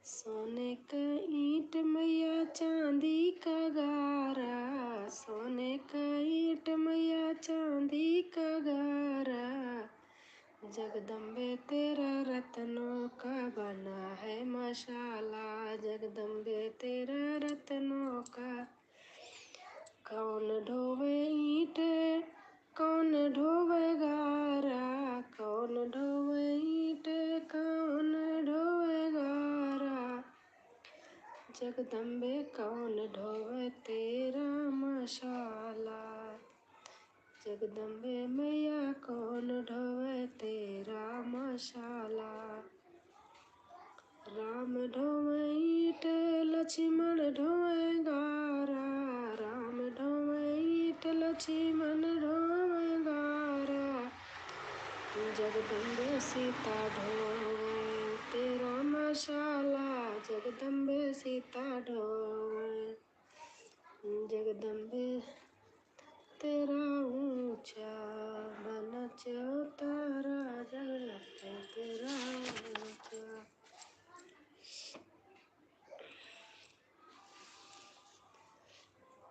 सोने का ईंट मैया चांदी का गारा, सोने का ईंट मैया चांदी का गारा, जगदम्बे तेरा रत्नों का बना है मशाला, जगदम्बे तेरा रत्नों का। कौन ढोवे ईंट कौन ढोवे गारा, कौन ढोवे ईंट कौन ढोवे गारा, जगदम्बे कौन ढोवे तेरा मशाला, जगदम्बे मैया कौन ढोवे तेरा मशाला। राम ढोवे ईंट लक्ष्मण ढोवे गारा, राम ढोवे ईंट लक्ष्मण ढोवे गारा, जगदम्बे सीता ढोवे तेरा मशाला, जगदम्बे सीता ढोवे, जगदम्बे तेरा ऊंचा बना चौतारा, जगदम्बे तेरा ऊंचा।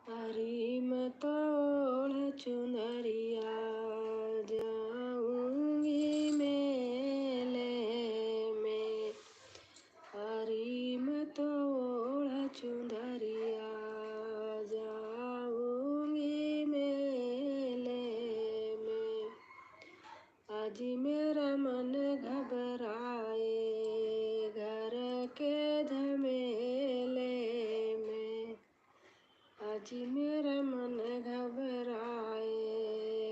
हरी मैं तोड़ चुनरिया जाऊंगी मेले में, हरी मैं तोड़ चुनरिया जाऊंगी मेले में, आज मेरा मन घबराए घर के झमेले में, आज मेरा मन घबराए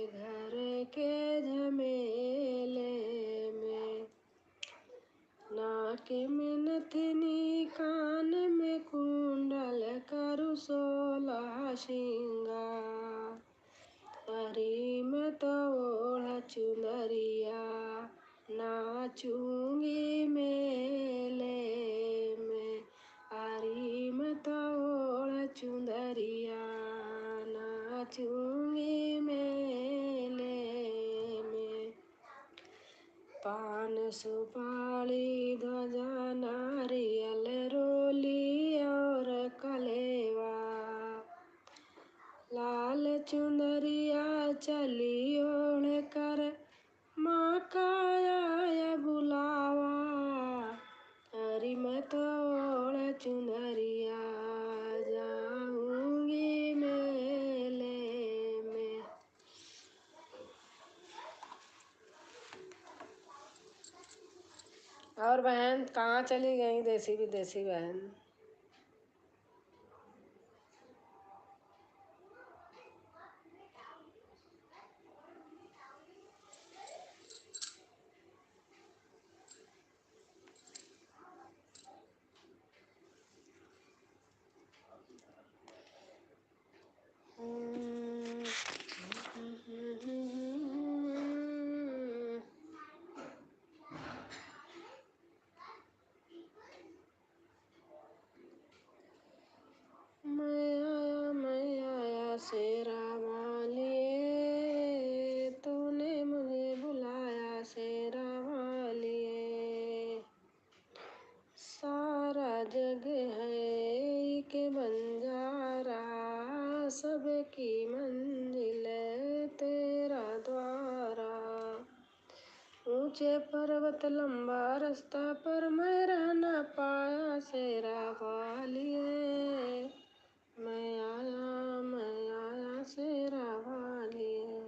घर के झमेले में, नाक में नथनी कान में कुंडल करूँ 16 श्रृंगार, हरी मैं तो ओढ़ चुनरिया नाचूंगी मेले में, हरी मैं तो ओढ़ चुनरिया पान सुपारी ध्वजा नारियल रोली और कलेवा, लाल चुनरिया चली ओढ़ कर माँ का आया बुलावा। हरी मैं तो ओढ़ चुनरिया जाऊंगी मेले में। और बहन कहाँ चली गई देसी विदेशी बहन? मैं आया शेरा वालिए, तूने मुझे बुलाया शेरा वालिए। सारा जग है कि बंजारा, सबकी मंजिल तेरा द्वारा। ऊंचे पर्वत लंबा रास्ता पर मैं रह न पाया शेरा वालिए। मैं आया शेरा वालिए।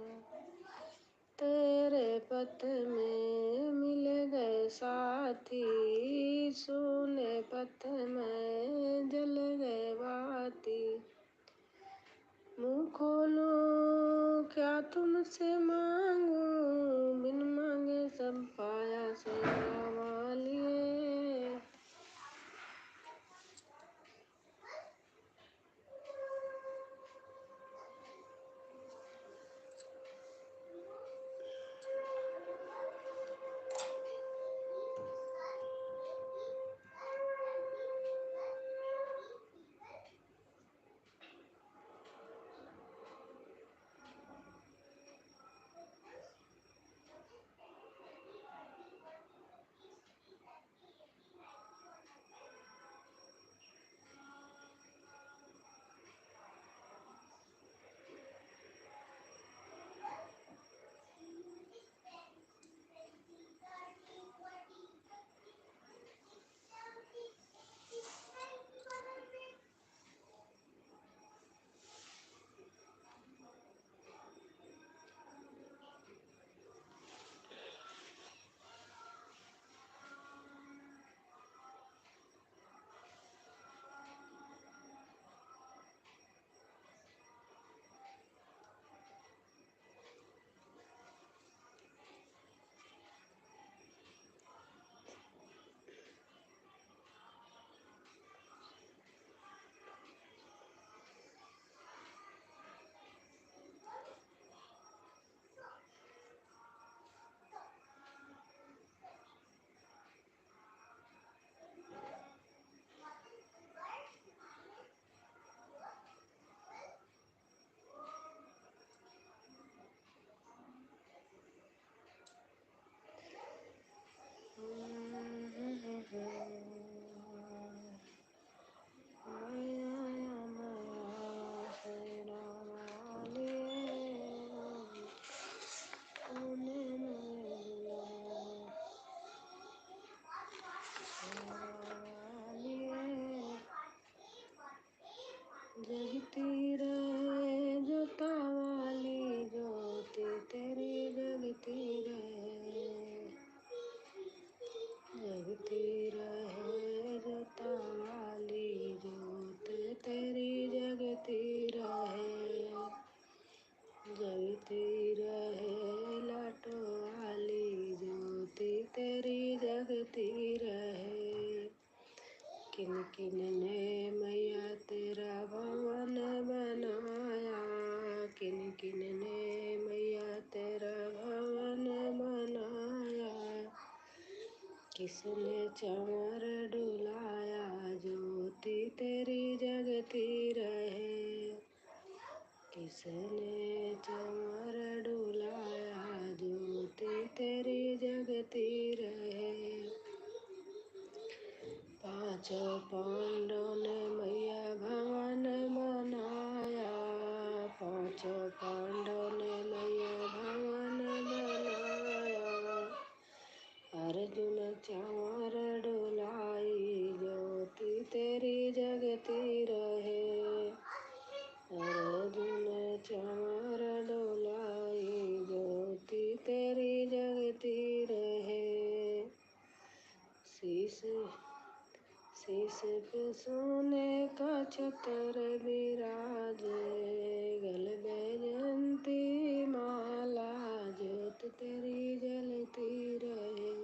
तेरे पथ में मिल गए साथी, सुने पथ में जल गए बाती। मुँह खोलूं क्या तुमसे मांगू, बिन मांगे सब पाया शेरा वालिए। जगती रहे जोता वाली ज्योति तेरी, जगती रहे। जगती रहे जोता वाली ज्योति तेरी, जगती रहे। जगती रहे लाटो वाली ज्योति तेरी, जगती रहे। किन किन ने मैया तेरा भवन बनाया, किन किन ने मैया तेरा भवन बनाया। किसने चंवर डुलाया ज्योति तेरी, जगती रहे। किसने चंवर डुलाया ज्योति तेरी जगती रहे। पांचों पांडवों ने मैया भवन बनाया, पांचों पांडवों ने मैया भवन बनाया। अर्जुन चामर डोलाई, ज्योति तेरी जगती रहे। अर्जुन चामर डोलाई, ज्योति तेरी जगती रहे। शीश पे सोने का छतर विराजे, गल बैजंती माला, ज्योत तेरी जलती रहे।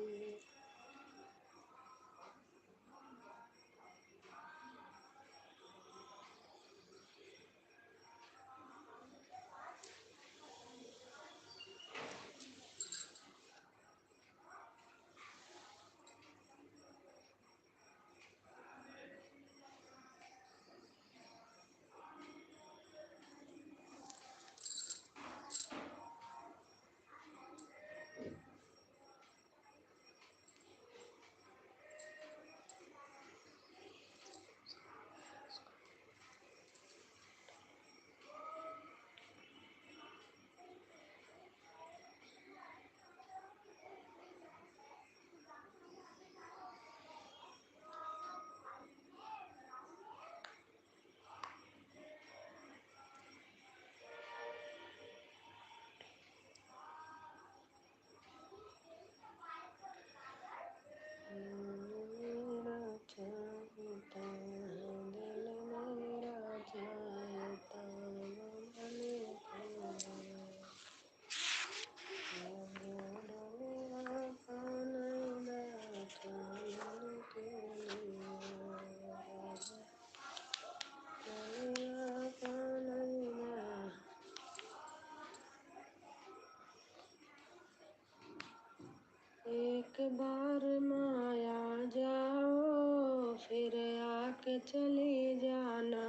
एक बार माया जाओ, फिर आके चली जाना।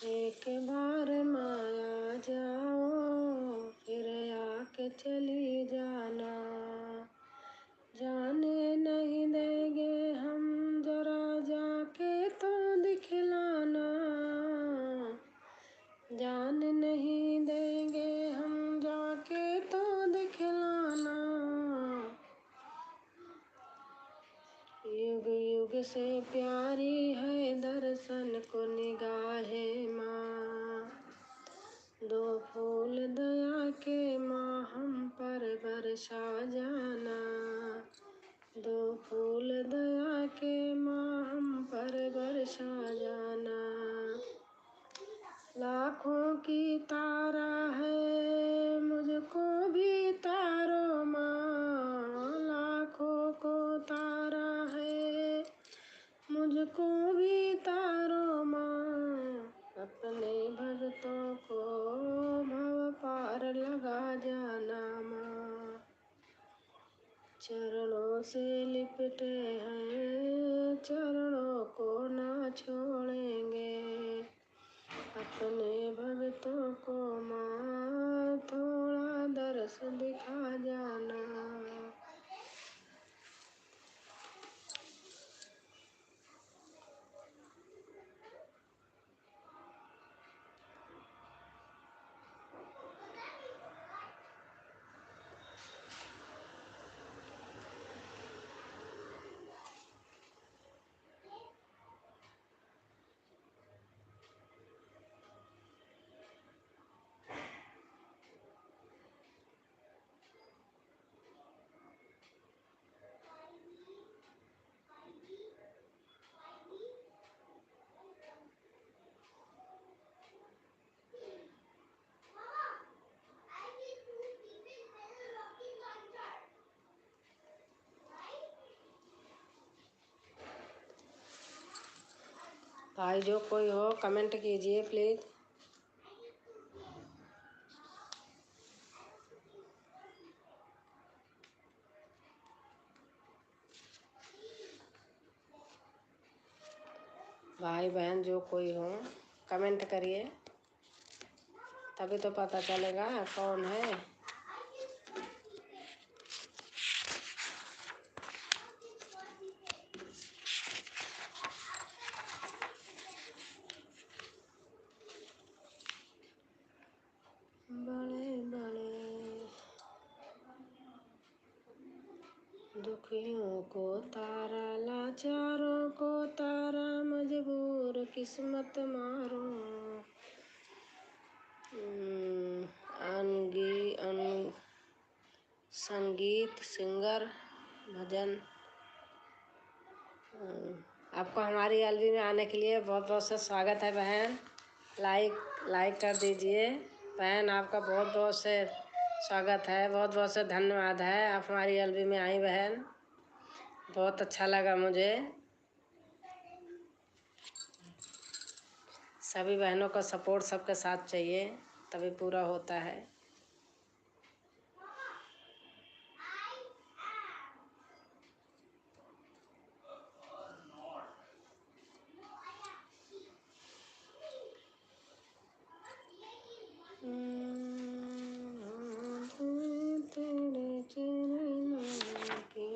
एक बार माया जाओ, फिर आके चली जाना। जाने नहीं देंगे हम, जरा जाके तो दिखलाना। जान नहीं देंगे हम, जाके तो दिखलाना। युग युग से प्यारी है दर्शन को निगाहे माँ। दो फूल दया के माँ हम पर बरसा जाना। दो फूल दया के माँ हम पर बरसा जाना। लाखों की तारा है, मुझको भी तारो माँ। लाखों को तारा है, मुझको भी तारो माँ। अपने भक्तों को भव पार लगा जाना माँ। चरणों से लिपटे हैं, चरणों को ना छोड़ेंगे। अपने भक्तों को माँ थोड़ा दर्श दिखा जाना। भाई जो कोई हो कमेंट कीजिए प्लीज़। भाई बहन जो कोई हो कमेंट करिए, तभी तो पता चलेगा कौन है। दुखियों को तारा, लाचारों को तारा, मजबूर किस्मत मारो। संगीत सिंगर भजन। आपको हमारी एलबी में आने के लिए बहुत बहुत से स्वागत है बहन। लाइक कर दीजिए बहन। आपका बहुत बहुत से स्वागत है, बहुत बहुत से धन्यवाद है। आप हमारी एलबी में आई बहन, बहुत अच्छा लगा मुझे। सभी बहनों का सपोर्ट सबके साथ चाहिए, तभी पूरा होता है। तेरे चरणों की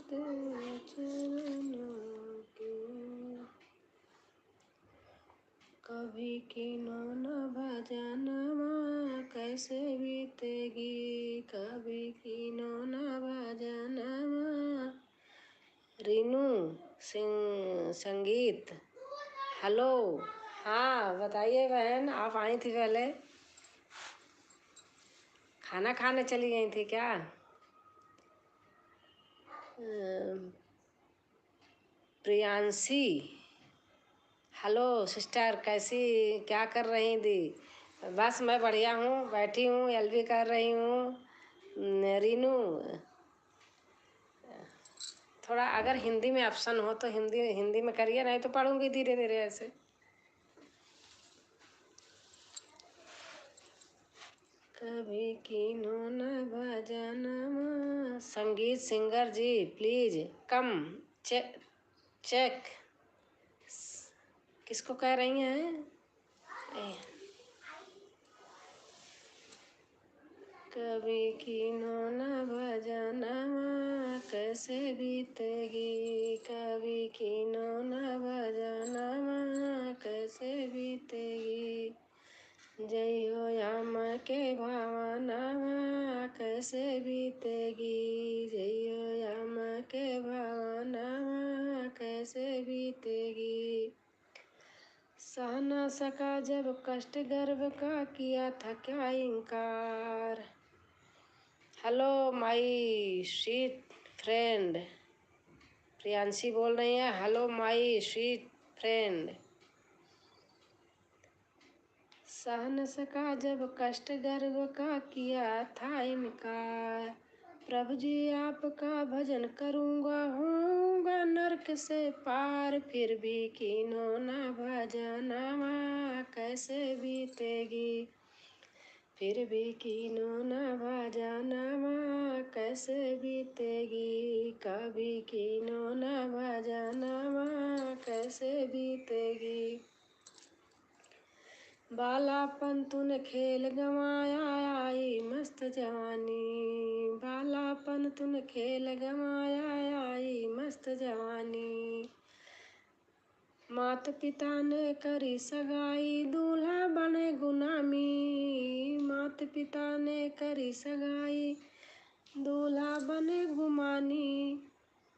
तेरे चरणों की, कभी किनो न भजनमा कैसे बीतेगी, कभी किनो न भजनमा। रीनू सिंह संगीत, हेलो। हाँ बताइए बहन, आप आई थी पहले, खाना खाने चली गई थी क्या? प्रियांशी, हेलो सिस्टर, कैसी क्या कर रही थी? बस मैं बढ़िया हूँ, बैठी हूँ, एलबी कर रही हूँ। रीनू, थोड़ा अगर हिंदी में ऑप्शन हो तो हिंदी में करिए, नहीं तो पढ़ूंगी धीरे धीरे ऐसे। कभी किनो न भजनमा। संगीत singer ji please come check. किसको कह रही हैं? कभी किनो न भजनमा कैसे बीतेगी, कभी किनो न भजनमा कैसे बीतेगी। जय हो याम के भावनामा कैसे बीतेगी, जय हो याम के भावनामा कैसे बीतेगी। सह न सका जब कष्ट गर्भ का, किया था क्या इनकार। Hello my sweet friend, Priyanshi बोल रही है। Hello my sweet friend. सह न सका जब कष्ट गर्भ का, किया था इनकार। प्रभु जी आपका भजन करूँगा, होऊंगा नरक से पार। फिर भी किनो न भजनमा कैसे बीतेगी, फिर भी किनो न भजनमा कैसे बीतेगी, कभी किनो न भजनमा कैसे बीतेगी। बालापन तूने खेल गंवाया, आई मस्त जवानी। बालापन तूने खेल गंवाया, आई मस्त जवानी। माता पिता ने करी सगाई, दूल्हा बने गुलामी। माता पिता ने करी सगाई, दूल्हा बने गुमानी।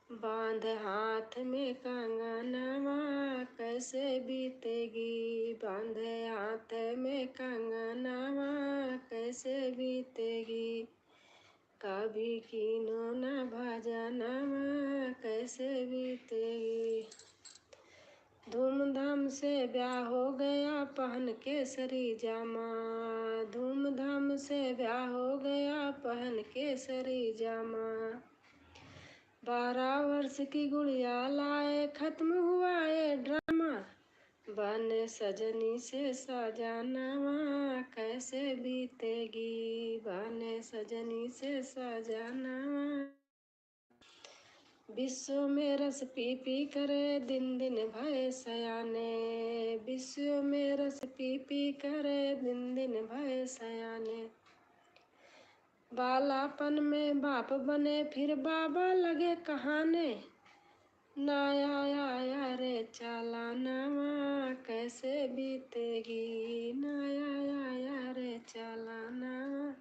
बांध हाथ में कंगनवा कैसे बीतेगी, बांधे हाथ में कंगनवा कैसे बीतेगी। कभी किनो न भजनमा कैसे बीतेगी। धूमधाम से ब्याह हो गया, पहन केसरी जामा। धूमधाम से ब्याह हो गया, पहन केसरी जामा। 12 वर्ष की गुड़िया लाए, खत्म हुआ ये ड्रामा। बने सजनी से सजनवा कैसे बीतेगी, बने सजनी से सजनवा। विश्व में रस पी पी करे, दिन दिन भय सयाने। विश्व में रस पी पी करे, दिन दिन भय सयाने। बालापन में बाप बने, फिर बाबा लगे कहाने। नया आया रे चालानामा कैसे बीतेगी, नया आया रे चालानामा।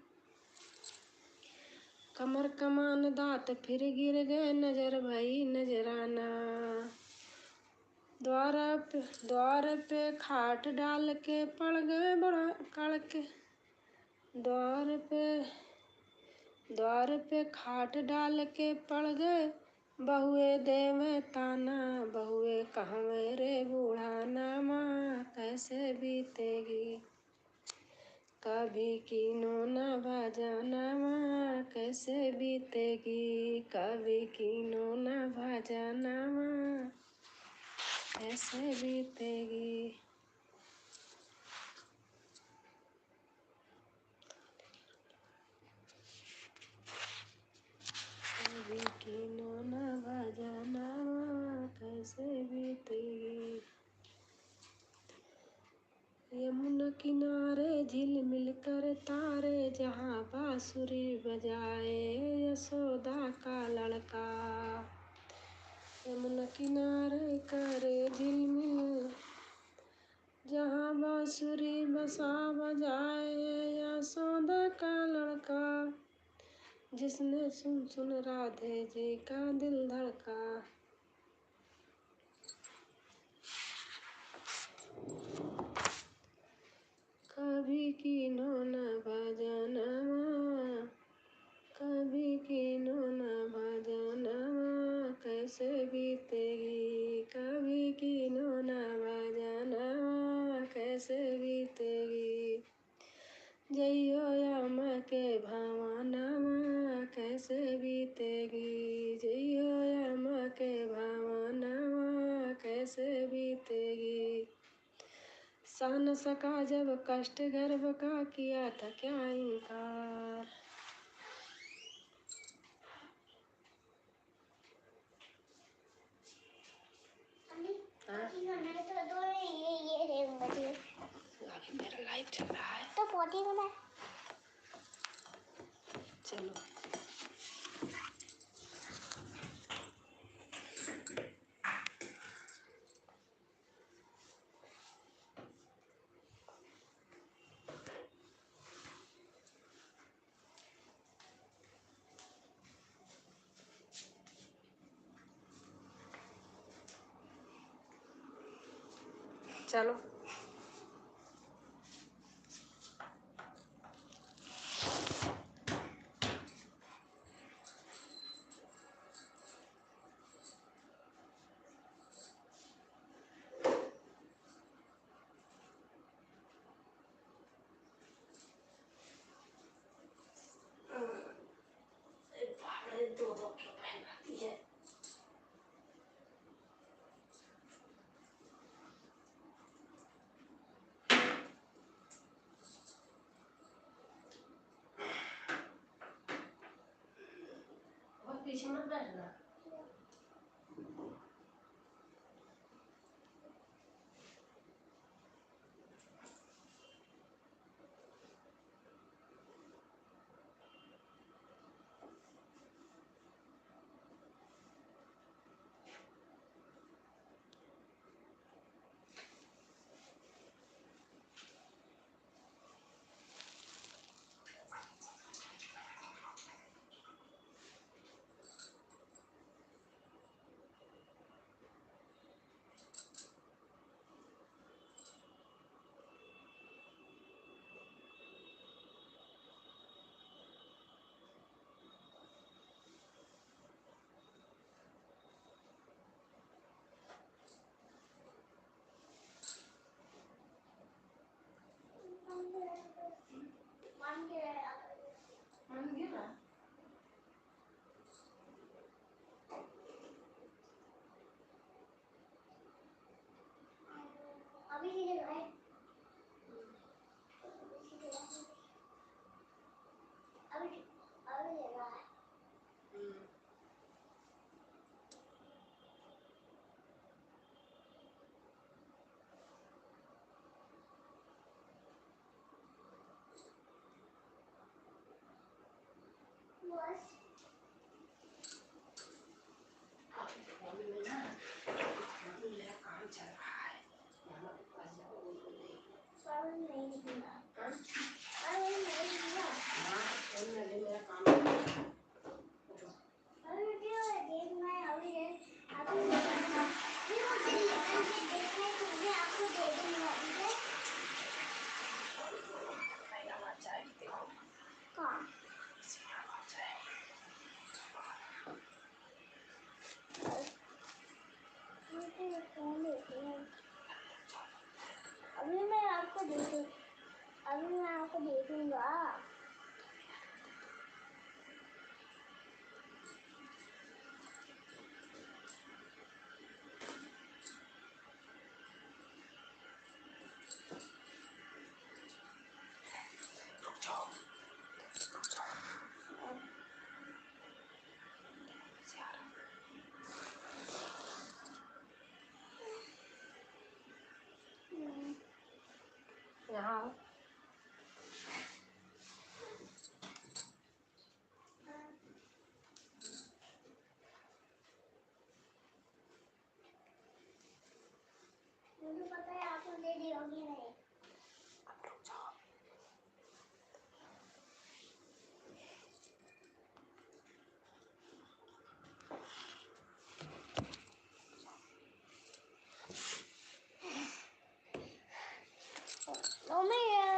कमर कमान दांत फिर गिर गए, नजर भई नजराना। द्वार पे खाट डाल के पड़ गए बड़ा कड़ के। द्वार पे खाट डाल के पड़ गए, बहुए दे में ताना, बहुए कहाँ मेरे बूढ़ा नामा कैसे बीतेगी। कभी कीनो न भजनामा कैसे बीतेगी, कभी कीनो न भजनामा कैसे बीतेगी। कभी कीनो न भजनामा कैसे बीतेगी। यमुना किनारे झिलमिल कर तारे, जहाँ बांसुरी बजाए यशोदा का लड़का। यमुना किनारे करे झिलमिल, जहाँ बांसुरी बसा बजाए यशोदा का लड़का। जिसने सुन सुन राधे जी का दिल धड़का। कभी कीनो न भजनामा, कभी कीनो न भजनामा कैसे बीतेगी, कभी कीनो न भजनामा कैसे बीतेगी। जइयो यम के भवनमा कैसे बीतेगी, जइयो यम के भवनमा कैसे बीतेगी। सह न सका जब कष्ट गर्भ का, किया था क्या इनकार। अभी मेरा लाइव चल रहा है तो पोती को ना। चलो चलो दो दो क्यों पहनाती है। बहुत पीछे मत बैठना। मन गिरा अभी नहीं गिरा है। अभी अभी गिरा है। अभी मैं आपको देखूंगा। यहाँ आओ। मुझे पता है आप मुझे दियोगी नहीं।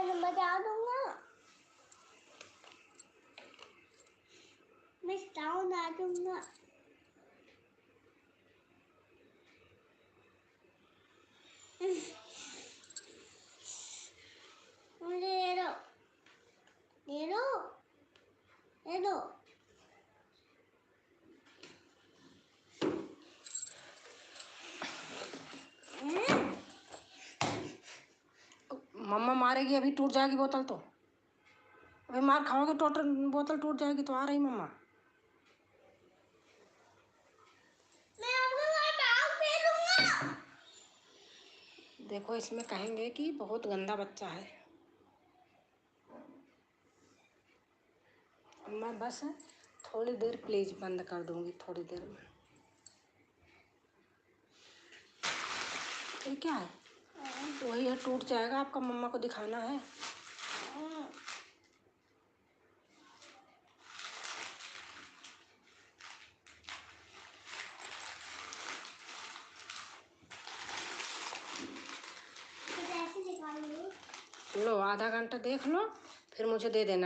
मैं बता दूंगा। मैं साउंड आ दूंगा। मुझे ये दो, ये दो, ये दो। मम्मा मारेगी, अभी टूट जाएगी बोतल तो। अभी मार खाओगे, टोटल बोतल टूट जाएगी तो। आ रही मम्मा। मैं आपको टांग पे दूंगा। देखो इसमें कहेंगे कि बहुत गंदा बच्चा है। मैं बस थोड़ी देर प्लीज बंद कर दूंगी, थोड़ी देर में। ये क्या है? वही है, टूट जाएगा। आपका मम्मा को दिखाना है। लो, आधा घंटा देख लो, फिर मुझे दे देना।